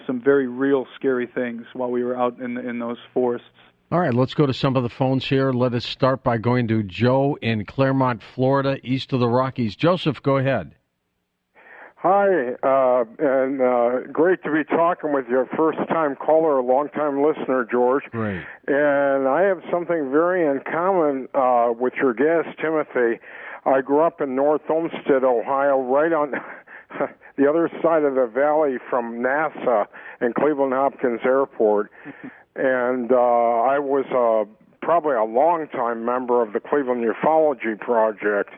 some very real scary things while we were out in those forests. All right, let's go to some of the phones here. Let us start by going to Joe in Claremont, Florida, east of the Rockies. Joseph, go ahead. Hi, and great to be talking with you. First-time caller, long-time listener, George. Great. And I have something very in common with your guest, Timothy. I grew up in North Olmsted, Ohio, right on the other side of the valley from NASA and Cleveland Hopkins Airport. And I was probably a long-time member of the Cleveland Ufology Project.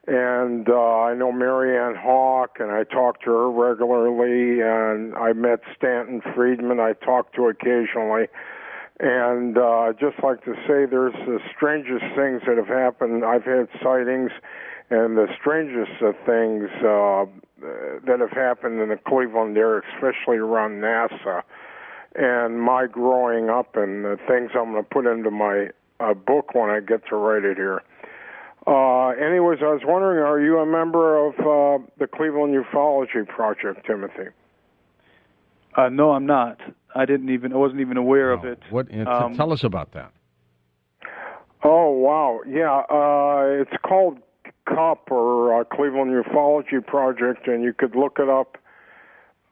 And I know Marianne Hawk, and I talk to her regularly, and I met Stanton Friedman I talk to occasionally. And I'd just like to say there's the strangest things that have happened. I've had sightings, and the strangest of things that have happened in the Cleveland area, especially around NASA. And my growing up and the things I'm going to put into my book when I get to write it here. Anyways, I was wondering, are you a member of the Cleveland Ufology Project, Timothy? No, I'm not. I wasn't even aware of it. What? Tell us about that. Oh, wow. Yeah, it's called CUP, or Cleveland Ufology Project, and you could look it up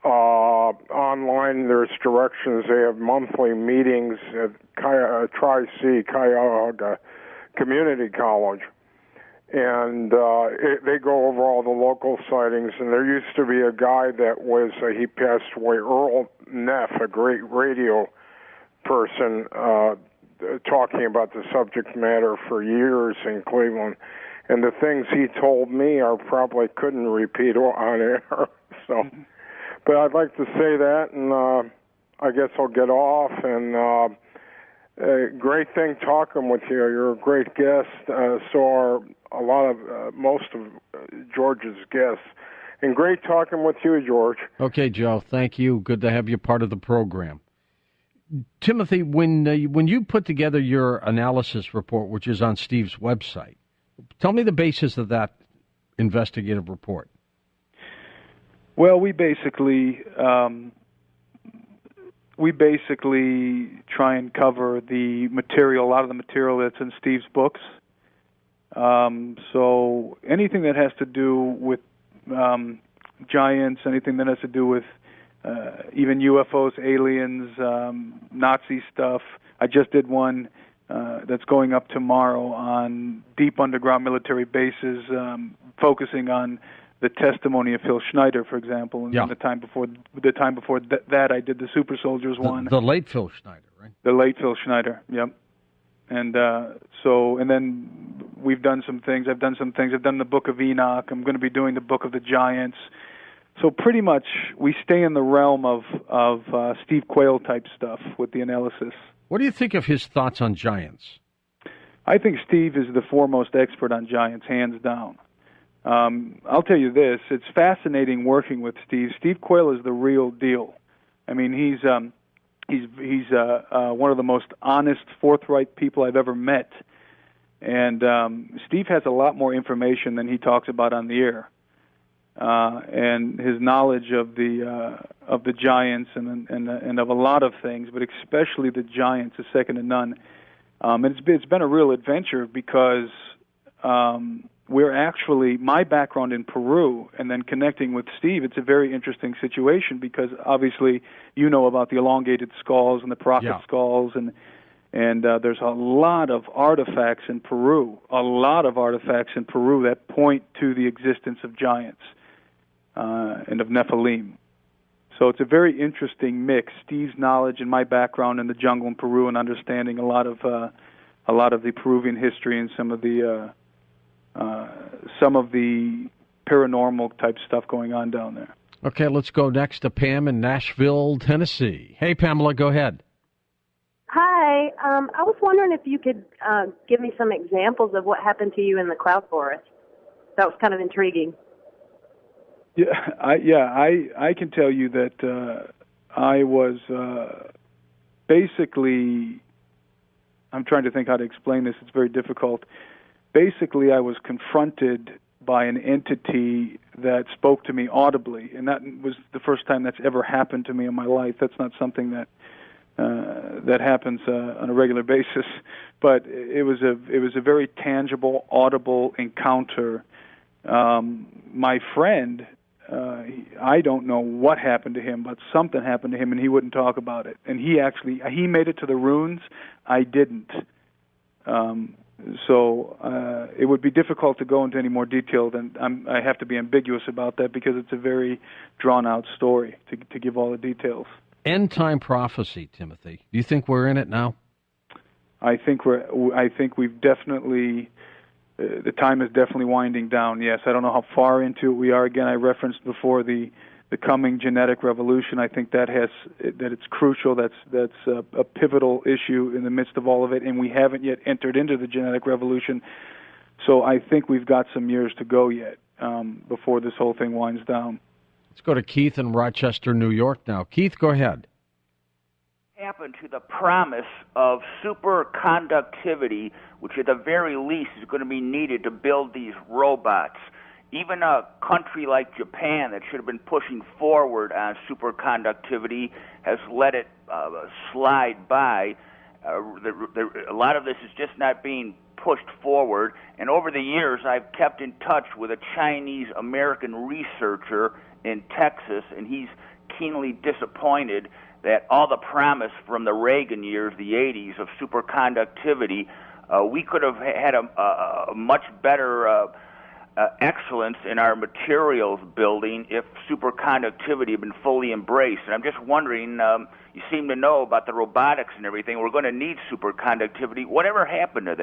online. There's directions. They have monthly meetings at Tri-C, Cuyahoga Community College. And they go over all the local sightings. And there used to be a guy that was, he passed away, Earl Neff, a great radio person, talking about the subject matter for years in Cleveland. And the things he told me I probably couldn't repeat on air. So, but I'd like to say that, and I guess I'll get off. And great thing talking with you. You're a great guest. So are most of George's guests. And great talking with you, George. Okay, Joe. Thank you. Good to have you part of the program. Timothy, when you put together your analysis report, which is on Steve's website, tell me the basis of that investigative report. Well, we basically try and cover a lot of the material that's in Steve's books. So anything that has to do with giants, anything that has to do with even UFOs, aliens, Nazi stuff. I just did one that's going up tomorrow on deep underground military bases, focusing on the testimony of Phil Schneider, for example. And the time before that, I did the super soldiers one. The late Phil Schneider, right? The late Phil Schneider. Yep. And and then we've done some things. I've done some things. I've done the Book of Enoch. I'm going to be doing the Book of the Giants. So pretty much we stay in the realm of Steve Quayle type stuff with the analysis. What do you think of his thoughts on giants? I think Steve is the foremost expert on giants, hands down. I'll tell you this: it's fascinating working with Steve. Steve Quayle is the real deal. I mean, he's one of the most honest, forthright people I've ever met. And Steve has a lot more information than he talks about on the air. And his knowledge of the giants and of a lot of things, but especially the giants, is second to none. And it's been a real adventure because we're actually, my background in Peru and then connecting with Steve, it's a very interesting situation because obviously you know about the elongated skulls and the prophet skulls, and there's a lot of artifacts in Peru, that point to the existence of giants and of Nephilim. So it's a very interesting mix. Steve's knowledge and my background in the jungle in Peru and understanding a lot of the Peruvian history and some of the paranormal type stuff going on down there. Okay, let's go next to Pam in Nashville, Tennessee. Hey, Pamela, go ahead. Hi. I was wondering if you could give me some examples of what happened to you in the cloud forest. That was kind of intriguing. I can tell you that I was basically, I'm trying to think how to explain this. It's very difficult. Basically, I was confronted by an entity that spoke to me audibly, and that was the first time that's ever happened to me in my life. That's not something that happens on a regular basis, but it was a very tangible, audible encounter. My friend, I don't know what happened to him, but something happened to him, and he wouldn't talk about it. And he made it to the ruins. I didn't. So it would be difficult to go into any more detail than I have to be ambiguous about that because it's a very drawn-out story to give all the details. End-time prophecy, Timothy. Do you think we're in it now? I think we've definitely. The time is definitely winding down. Yes, I don't know how far into it we are. Again, I referenced before the coming genetic revolution. I think that it's crucial. That's a pivotal issue in the midst of all of it, and we haven't yet entered into the genetic revolution. So I think we've got some years to go yet before this whole thing winds down. Let's go to Keith in Rochester, New York now. Keith, go ahead. Happened to the promise of superconductivity, which at the very least is going to be needed to build these robots. Even a country like Japan that should have been pushing forward on superconductivity has let it slide by. A lot of this is just not being pushed forward. And over the years, I've kept in touch with a Chinese-American researcher in Texas, and he's keenly disappointed that all the promise from the Reagan years, the 80s, of superconductivity, we could have had a much better excellence in our materials building if superconductivity had been fully embraced. And I'm just wondering, you seem to know about the robotics and everything. We're going to need superconductivity. Whatever happened to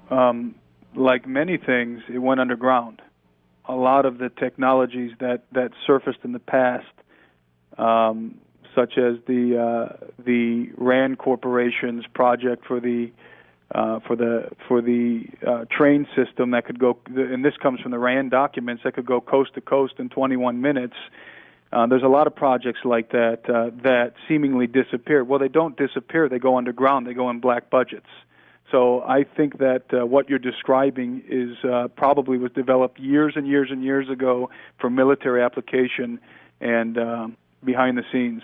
that? Like many things, it went underground. A lot of the technologies that surfaced in the past, such as the RAND Corporation's project for the train system that could go, and this comes from the RAND documents, that could go coast to coast in 21 minutes. There's a lot of projects like that that seemingly disappear. Well, they don't disappear. They go underground. They go in black budgets. So I think that what you're describing is probably was developed years and years and years ago for military application and behind the scenes.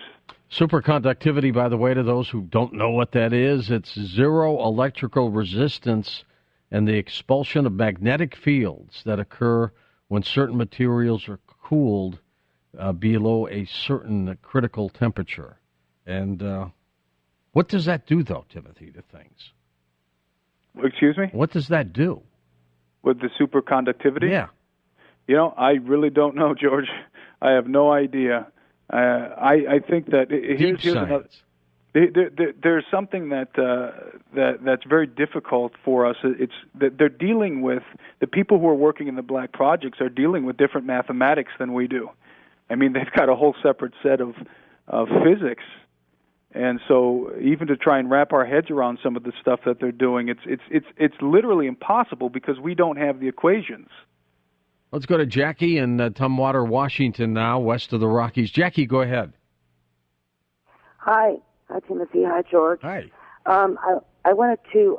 Superconductivity, by the way, to those who don't know what that is, it's zero electrical resistance and the expulsion of magnetic fields that occur when certain materials are cooled below a certain critical temperature. And what does that do, though, Timothy, to things? Excuse me? What does that do? With the superconductivity? Yeah. You know, I really don't know, George. I have no idea. I think that Deep science. There's something that's very difficult for us. It's that they're dealing with, the people who are working in the black projects are dealing with different mathematics than we do. I mean, they've got a whole separate set of physics, and so even to try and wrap our heads around some of the stuff that they're doing, it's literally impossible because we don't have the equations. Let's go to Jackie in Tumwater, Washington now, west of the Rockies. Jackie, go ahead. Hi. Hi, Timothy. Hi, George. Hi. I wanted to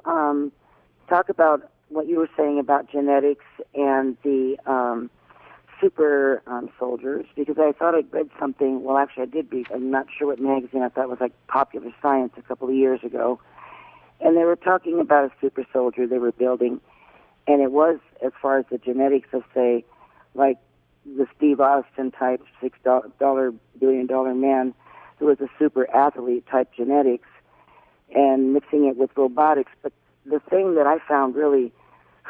talk about what you were saying about genetics and the super soldiers, because I thought I'd read something. Well, actually, I did read. I'm not sure what magazine. I thought it was like Popular Science a couple of years ago. And they were talking about a super soldier they were building. And it was, as far as the genetics of, say, like the Steve Austin type $6 billion man who was a super athlete type genetics, and mixing it with robotics. But the thing that I found really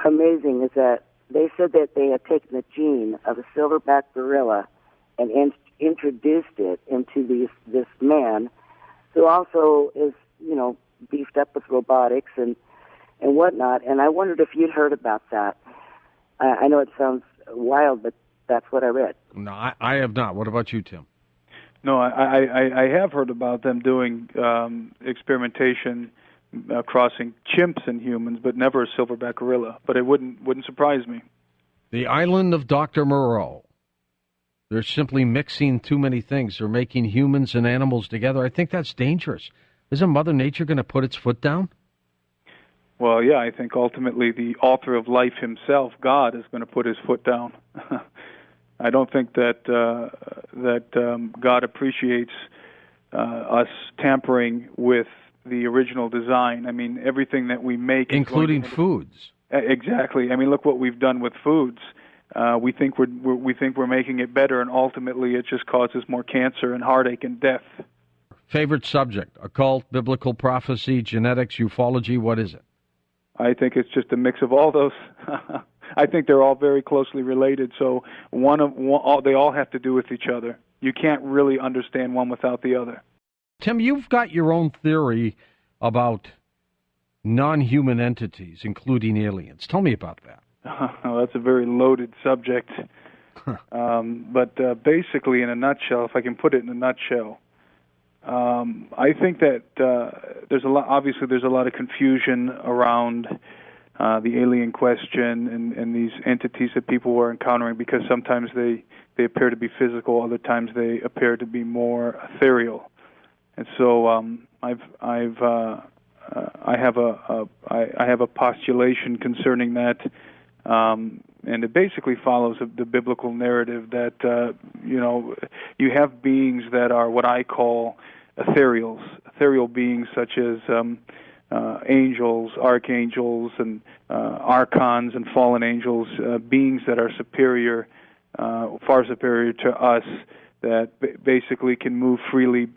amazing is that they said that they had taken the gene of a silverback gorilla and introduced it into this man who also is, beefed up with robotics and whatnot. And I wondered if you'd heard about that. I know it sounds wild, but that's what I read. No, I have not. What about you, Tim? No, I have heard about them doing experimentation crossing chimps and humans, but never a silverback gorilla. But it wouldn't surprise me. The island of Dr. Moreau. They're simply mixing too many things. They're making humans and animals together. I think that's dangerous. Isn't Mother Nature going to put its foot down? Well, yeah, I think ultimately the author of life himself, God, is going to put his foot down. I don't think that God appreciates us tampering with the original design. I mean, everything that we make, including foods. Exactly. I mean, look what we've done with foods. We think we're making it better, and ultimately it just causes more cancer and heartache and death. Favorite subject: occult, biblical prophecy, genetics, ufology. What is it? I think it's just a mix of all those. I think they're all very closely related. So they all have to do with each other. You can't really understand one without the other. Tim, you've got your own theory about non-human entities, including aliens. Tell me about that. Well, that's a very loaded subject. But basically, in a nutshell, if I can put it in a nutshell, I think that there's a lot of confusion around the alien question and these entities that people were encountering, because sometimes they appear to be physical, other times they appear to be more ethereal. And so I have a postulation concerning that, and it basically follows the biblical narrative that you have beings that are what I call ethereal beings, such as angels, archangels, and archons and fallen angels, beings that are superior, far superior to us, that basically can move freely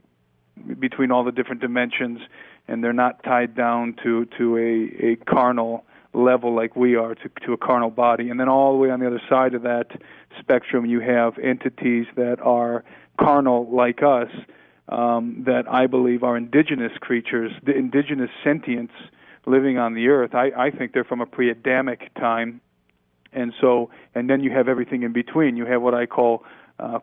between all the different dimensions, and they're not tied down to a carnal level like we are, to a carnal body. And then all the way on the other side of that spectrum, you have entities that are carnal like us, that I believe are indigenous creatures, the indigenous sentients living on the earth. I think they're from a pre-Adamic time. And then you have everything in between. You have what I call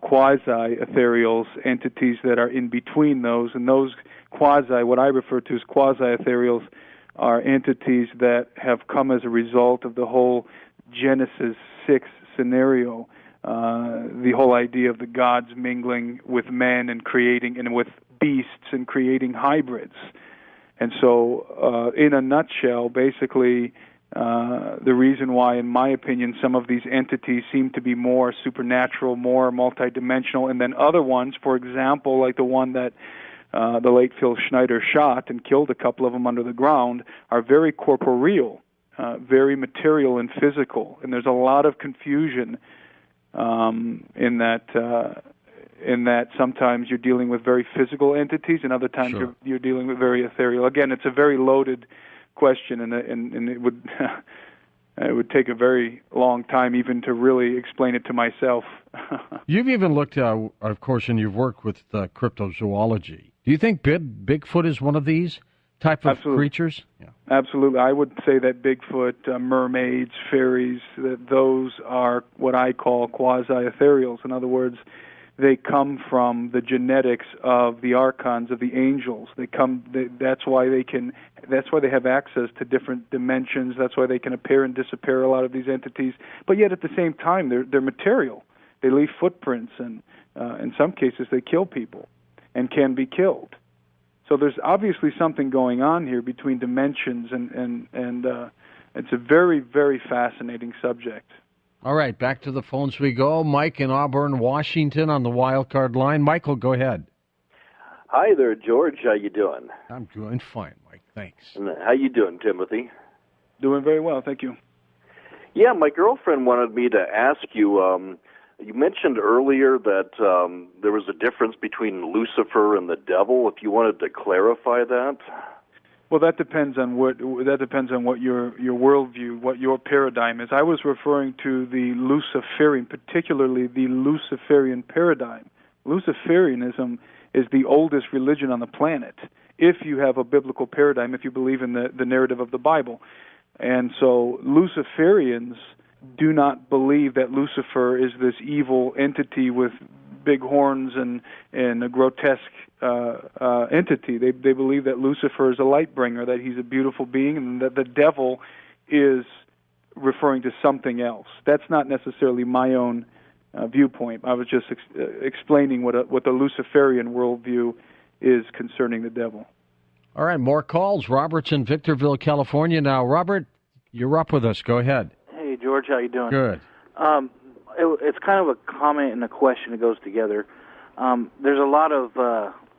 quasi-ethereals, entities that are in between those, and those what I refer to as quasi-ethereals, are entities that have come as a result of the whole Genesis 6 scenario, the whole idea of the gods mingling with men and creating, and with beasts and creating hybrids. And so, in a nutshell, basically, the reason why, in my opinion, some of these entities seem to be more supernatural, more multidimensional, and then other ones, for example, like the one that the late Phil Schneider shot and killed a couple of them under the ground, are very corporeal, very material and physical. And there's a lot of confusion in that sometimes you're dealing with very physical entities, and other times Sure. you're dealing with very ethereal. Again, it's a very loaded question, and it would it would take a very long time even to really explain it to myself. You've even looked, of course, and you've worked with cryptozoology. Do you think Bigfoot is one of these type of Absolutely. creatures? Yeah. Absolutely. I would say that Bigfoot, mermaids, fairies, that those are what I call quasi-ethereals. In other words, they come from the genetics of the archons, of the angels. That's why they have access to different dimensions. That's why they can appear and disappear, a lot of these entities. But yet at the same time, they're material. They leave footprints, and in some cases they kill people and can be killed. So there's obviously something going on here between dimensions, and it's a very, very fascinating subject. All right, back to the phones we go. Mike in Auburn, Washington, on the wild card line. Michael, go ahead. Hi there, George. How you doing? I'm doing fine, Mike. Thanks. And how you doing, Timothy? Doing very well, thank you. Yeah, my girlfriend wanted me to ask you. You mentioned earlier that there was a difference between Lucifer and the devil. If you wanted to clarify that. Well, that depends on what your worldview, what your paradigm is. I was referring to the Luciferian, particularly the Luciferian paradigm, Luciferianism is the oldest religion on the planet, if you have a biblical paradigm, if you believe in the narrative of the Bible. And so Luciferians do not believe that Lucifer is this evil entity with big horns and a grotesque entity. They believe that Lucifer is a light bringer, that he's a beautiful being, and that the devil is referring to something else. That's not necessarily my own viewpoint. I was just explaining what the Luciferian worldview is concerning the devil. All right, more calls. Robert's in Victorville, California now. Robert, you're up with us. Go ahead. Hey, George, how you doing? Good. It's kind of a comment and a question that goes together. There's a lot of,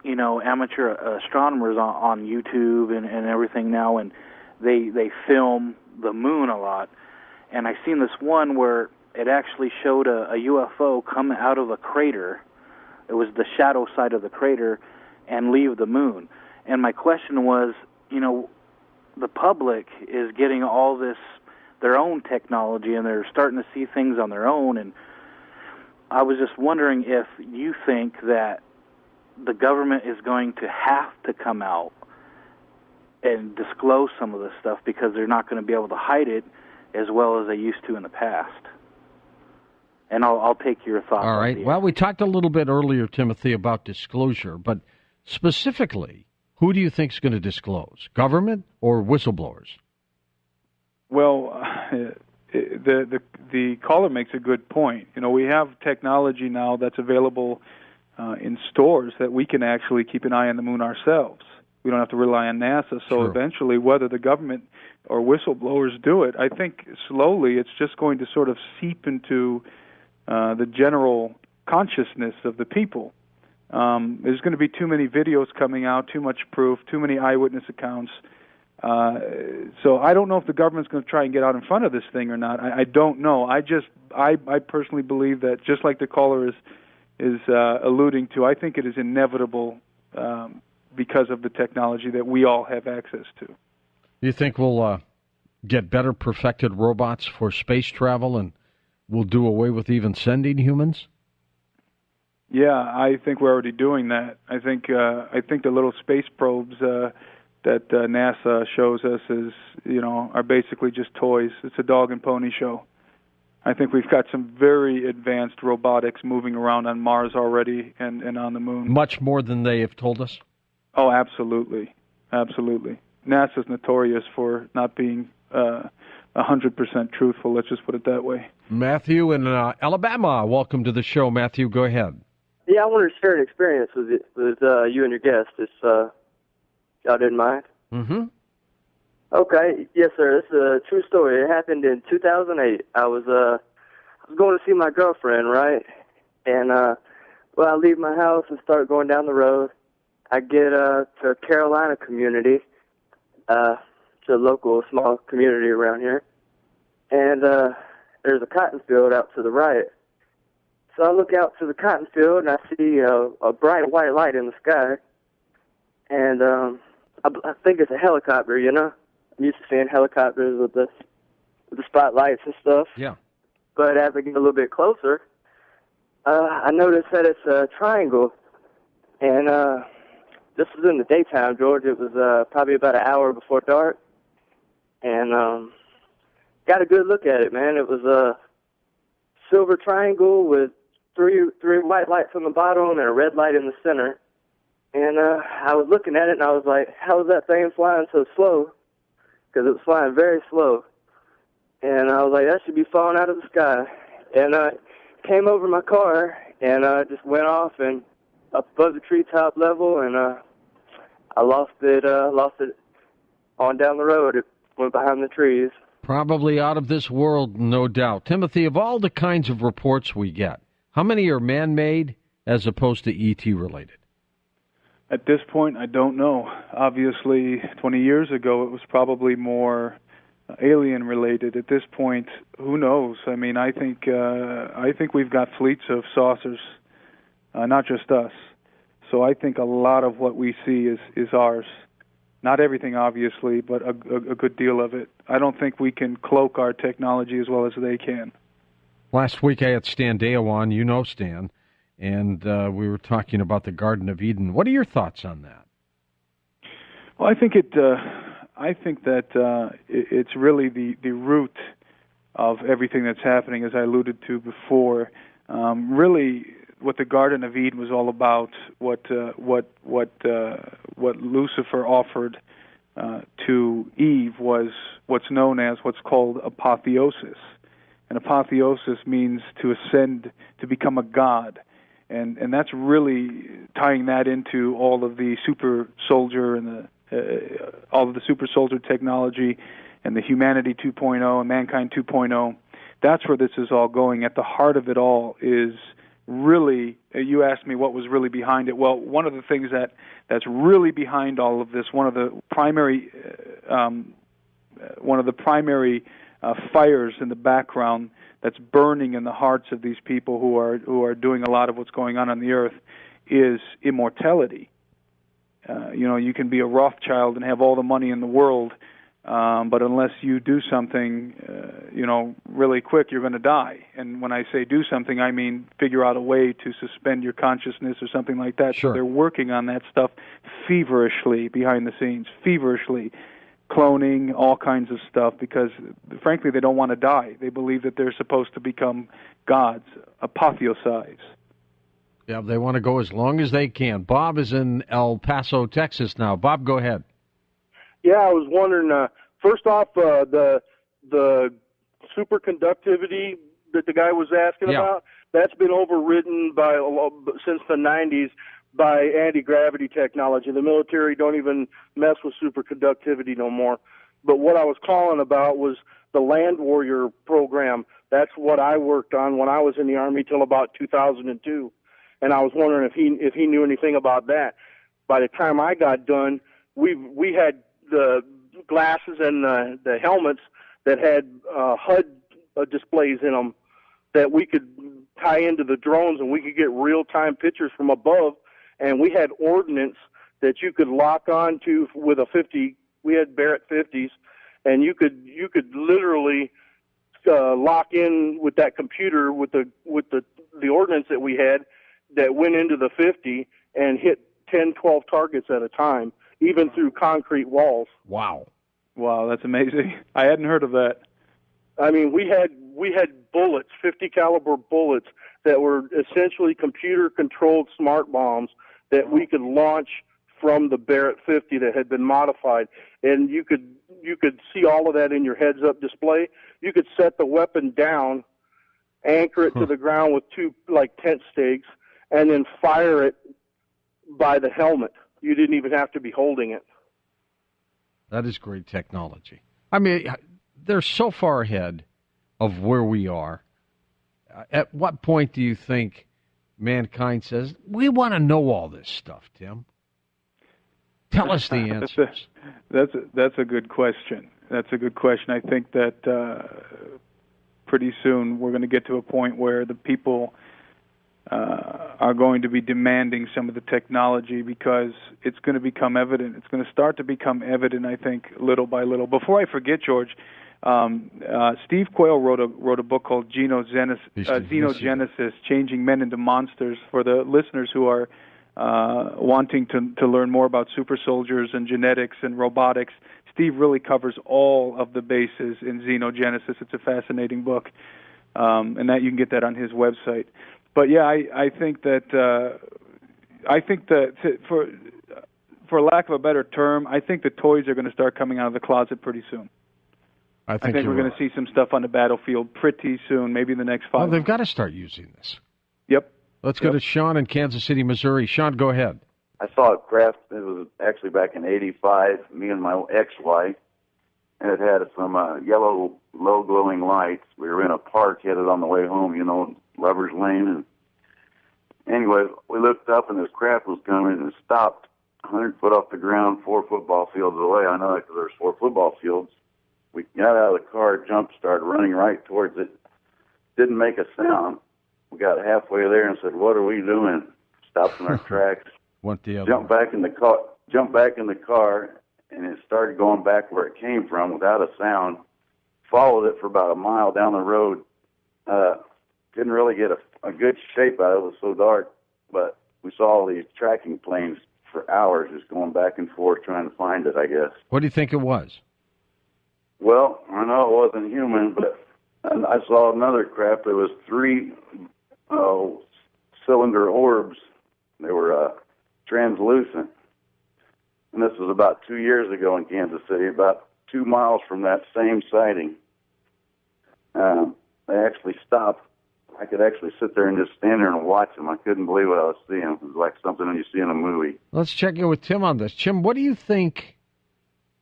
amateur astronomers on YouTube and everything now, and they film the moon a lot. And I've seen this one where it actually showed a UFO come out of a crater. It was the shadow side of the crater and leave the moon. And my question was, the public is getting all this, their own technology, and they're starting to see things on their own. And I was just wondering if you think that the government is going to have to come out and disclose some of this stuff because they're not going to be able to hide it as well as they used to in the past. And I'll take your thoughts. All right. Well, we talked a little bit earlier, Timothy, about disclosure, but specifically, who do you think is going to disclose, government or whistleblowers? Well, the caller makes a good point. We have technology now that's available in stores that we can actually keep an eye on the moon ourselves. We don't have to rely on NASA. So eventually, whether the government or whistleblowers do it, I think slowly it's just going to sort of seep into the general consciousness of the people. There's going to be too many videos coming out, too much proof, too many eyewitness accounts. So I don't know if the government's going to try and get out in front of this thing or not. I don't know. I personally believe that, just like the caller is alluding to, I think it is inevitable because of the technology that we all have access to. You think we'll get better perfected robots for space travel, and we'll do away with even sending humans? Yeah, I think we're already doing that. I think the little space probes that NASA shows us are basically just toys. It's a dog and pony show. I think we've got some very advanced robotics moving around on Mars already and on the moon. Much more than they have told us? Oh, absolutely. Absolutely. NASA's notorious for not being 100% truthful, let's just put it that way. Matthew in Alabama, welcome to the show. Matthew, go ahead. Yeah, I wanted to share an experience with you and your guest, if y'all didn't mind. Mm-hmm. Okay, yes, sir. This is a true story. It happened in 2008. I was going to see my girlfriend, right? And I leave my house and start going down the road. I get to a Carolina community, it's a local small community around here, and there's a cotton field out to the right. So I look out to the cotton field and I see a bright white light in the sky, and I think it's a helicopter. I'm used to seeing helicopters with the spotlights and stuff. Yeah. But as I get a little bit closer, I notice that it's a triangle, and this was in the daytime, George. It was probably about an hour before dark, and got a good look at it, man. It was a silver triangle with three white lights on the bottom and a red light in the center. And I was looking at it, and I was like, how is that thing flying so slow? Because it was flying very slow. And I was like, that should be falling out of the sky. And came over my car, and just went off and up above the treetop level, and I lost it on down the road. It went behind the trees. Probably out of this world, no doubt. Timothy, of all the kinds of reports we get, how many are man-made as opposed to ET related? At this point, I don't know. Obviously, 20 years ago, it was probably more alien related. At this point, who knows? I mean, I think we've got fleets of saucers, not just us. So I think a lot of what we see is ours. Not everything, obviously, but a good deal of it. I don't think we can cloak our technology as well as they can. Last week I had Stan Deo on, you know Stan, and we were talking about the Garden of Eden. What are your thoughts on that? Well, I think that it's really the root of everything that's happening, as I alluded to before. Really, what the Garden of Eden was all about, what Lucifer offered to Eve, was what's known as what's called apotheosis. And apotheosis means to ascend, to become a god. And that's really tying that into all of the super soldier and all of the super soldier technology and the humanity 2.0 and mankind 2.0. That's where this is all going. At the heart of it all is really, you asked me what was really behind it. Well, one of the things that's really behind all of this, one of the primary fires in the background that's burning in the hearts of these people who are doing a lot of what's going on the earth, is immortality. You can be a Rothschild and have all the money in the world, but unless you do something, really quick, you're going to die. And when I say do something, I mean figure out a way to suspend your consciousness or something like that. Sure. So they're working on that stuff feverishly behind the scenes, feverishly, cloning, all kinds of stuff, because, frankly, they don't want to die. They believe that they're supposed to become gods, apotheosize. Yeah, they want to go as long as they can. Bob is in El Paso, Texas now. Bob, go ahead. Yeah, I was wondering, first off, the superconductivity that the guy was asking about, that's been overridden since the 90s by anti-gravity technology. The military don't even mess with superconductivity no more. But what I was calling about was the Land Warrior program. That's what I worked on when I was in the Army till about 2002. And I was wondering if he knew anything about that. By the time I got done, we had the glasses and the helmets that had HUD displays in them that we could tie into the drones, and we could get real-time pictures from above. And we had ordnance that you could lock onto with a 50. We had Barrett 50s, and you could literally lock in with that computer with the ordnance that we had that went into the 50 and hit 10, 12 targets at a time, even through concrete walls. Wow, that's amazing. I hadn't heard of that. I mean, we had bullets, 50 caliber bullets that were essentially computer-controlled smart bombs that we could launch from the Barrett 50 that had been modified, and you could see all of that in your heads-up display. You could set the weapon down, anchor it to the ground with two tent stakes, and then fire it by the helmet. You didn't even have to be holding it. That is great technology. I mean, they're so far ahead of where we are. At what point do you think mankind says, we want to know all this stuff, Tim? Tell us the answers. That's a good question. That's a good question. I think that pretty soon we're going to get to a point where the people are going to be demanding some of the technology, because it's going to become evident. It's going to start to become evident, I think, little by little. Before I forget, George, Steve Quayle wrote a book called Xenogenesis, Changing Men into Monsters, for the listeners who are wanting to learn more about super soldiers and genetics and robotics. Steve really covers all of the bases in Xenogenesis. It's a fascinating book, and that you can get that on his website. But yeah, I think that for lack of a better term, I think the toys are going to start coming out of the closet pretty soon. I think we're going to see some stuff on the battlefield pretty soon, maybe in the next 5 months. Well, they've got to start using this. Yep. Let's go to Sean in Kansas City, Missouri. Sean, go ahead. I saw a graph, it was actually back in '85, me and my ex-wife, and it had some yellow, low-glowing lights. We were in a park headed on the way home, Lover's Lane. And anyway, we looked up, and this craft was coming, and it stopped 100 foot off the ground, 4 football fields away. I know that because there's 4 football fields. We got out of the car, jumped, started running right towards it. Didn't make a sound. We got halfway there and said, "What are we doing?" Stopped in our tracks. Jumped back in the car, and it started going back where it came from without a sound. Followed it for about a mile down the road. Couldn't really get a a good shape out of it. It was so dark, but we saw all these tracking planes for hours just going back and forth trying to find it, I guess. What do you think it was? Well, I know it wasn't human, but I saw another craft. There was 3 cylinder orbs. They were translucent. And this was about 2 years ago in Kansas City, about 2 miles from that same sighting. They actually stopped. I could actually sit there and just stand there and watch them. I couldn't believe what I was seeing. It was like something you see in a movie. Let's check in with Tim on this. Tim, what do you think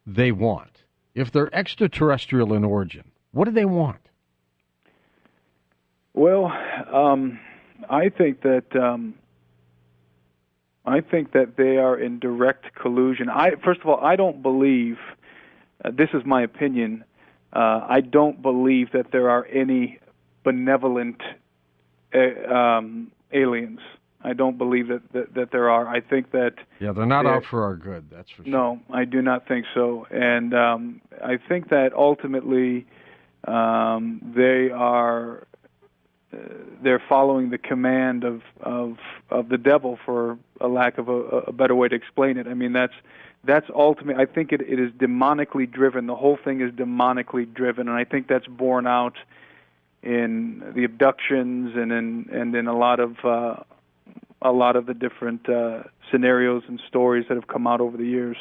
they want? If they're extraterrestrial in origin, what do they want? Well, I think that they are in direct collusion. First of all, I don't believe. This is my opinion. I don't believe that there are any benevolent aliens. I don't believe that there are. I think that they're not out for our good. That's for sure. No, I do not think so. And I think that ultimately they're following the command of the devil, for a lack of a better way to explain it. I mean, that's ultimate. I think it is demonically driven. The whole thing is demonically driven, and I think that's borne out in the abductions and in a lot of the different scenarios and stories that have come out over the years.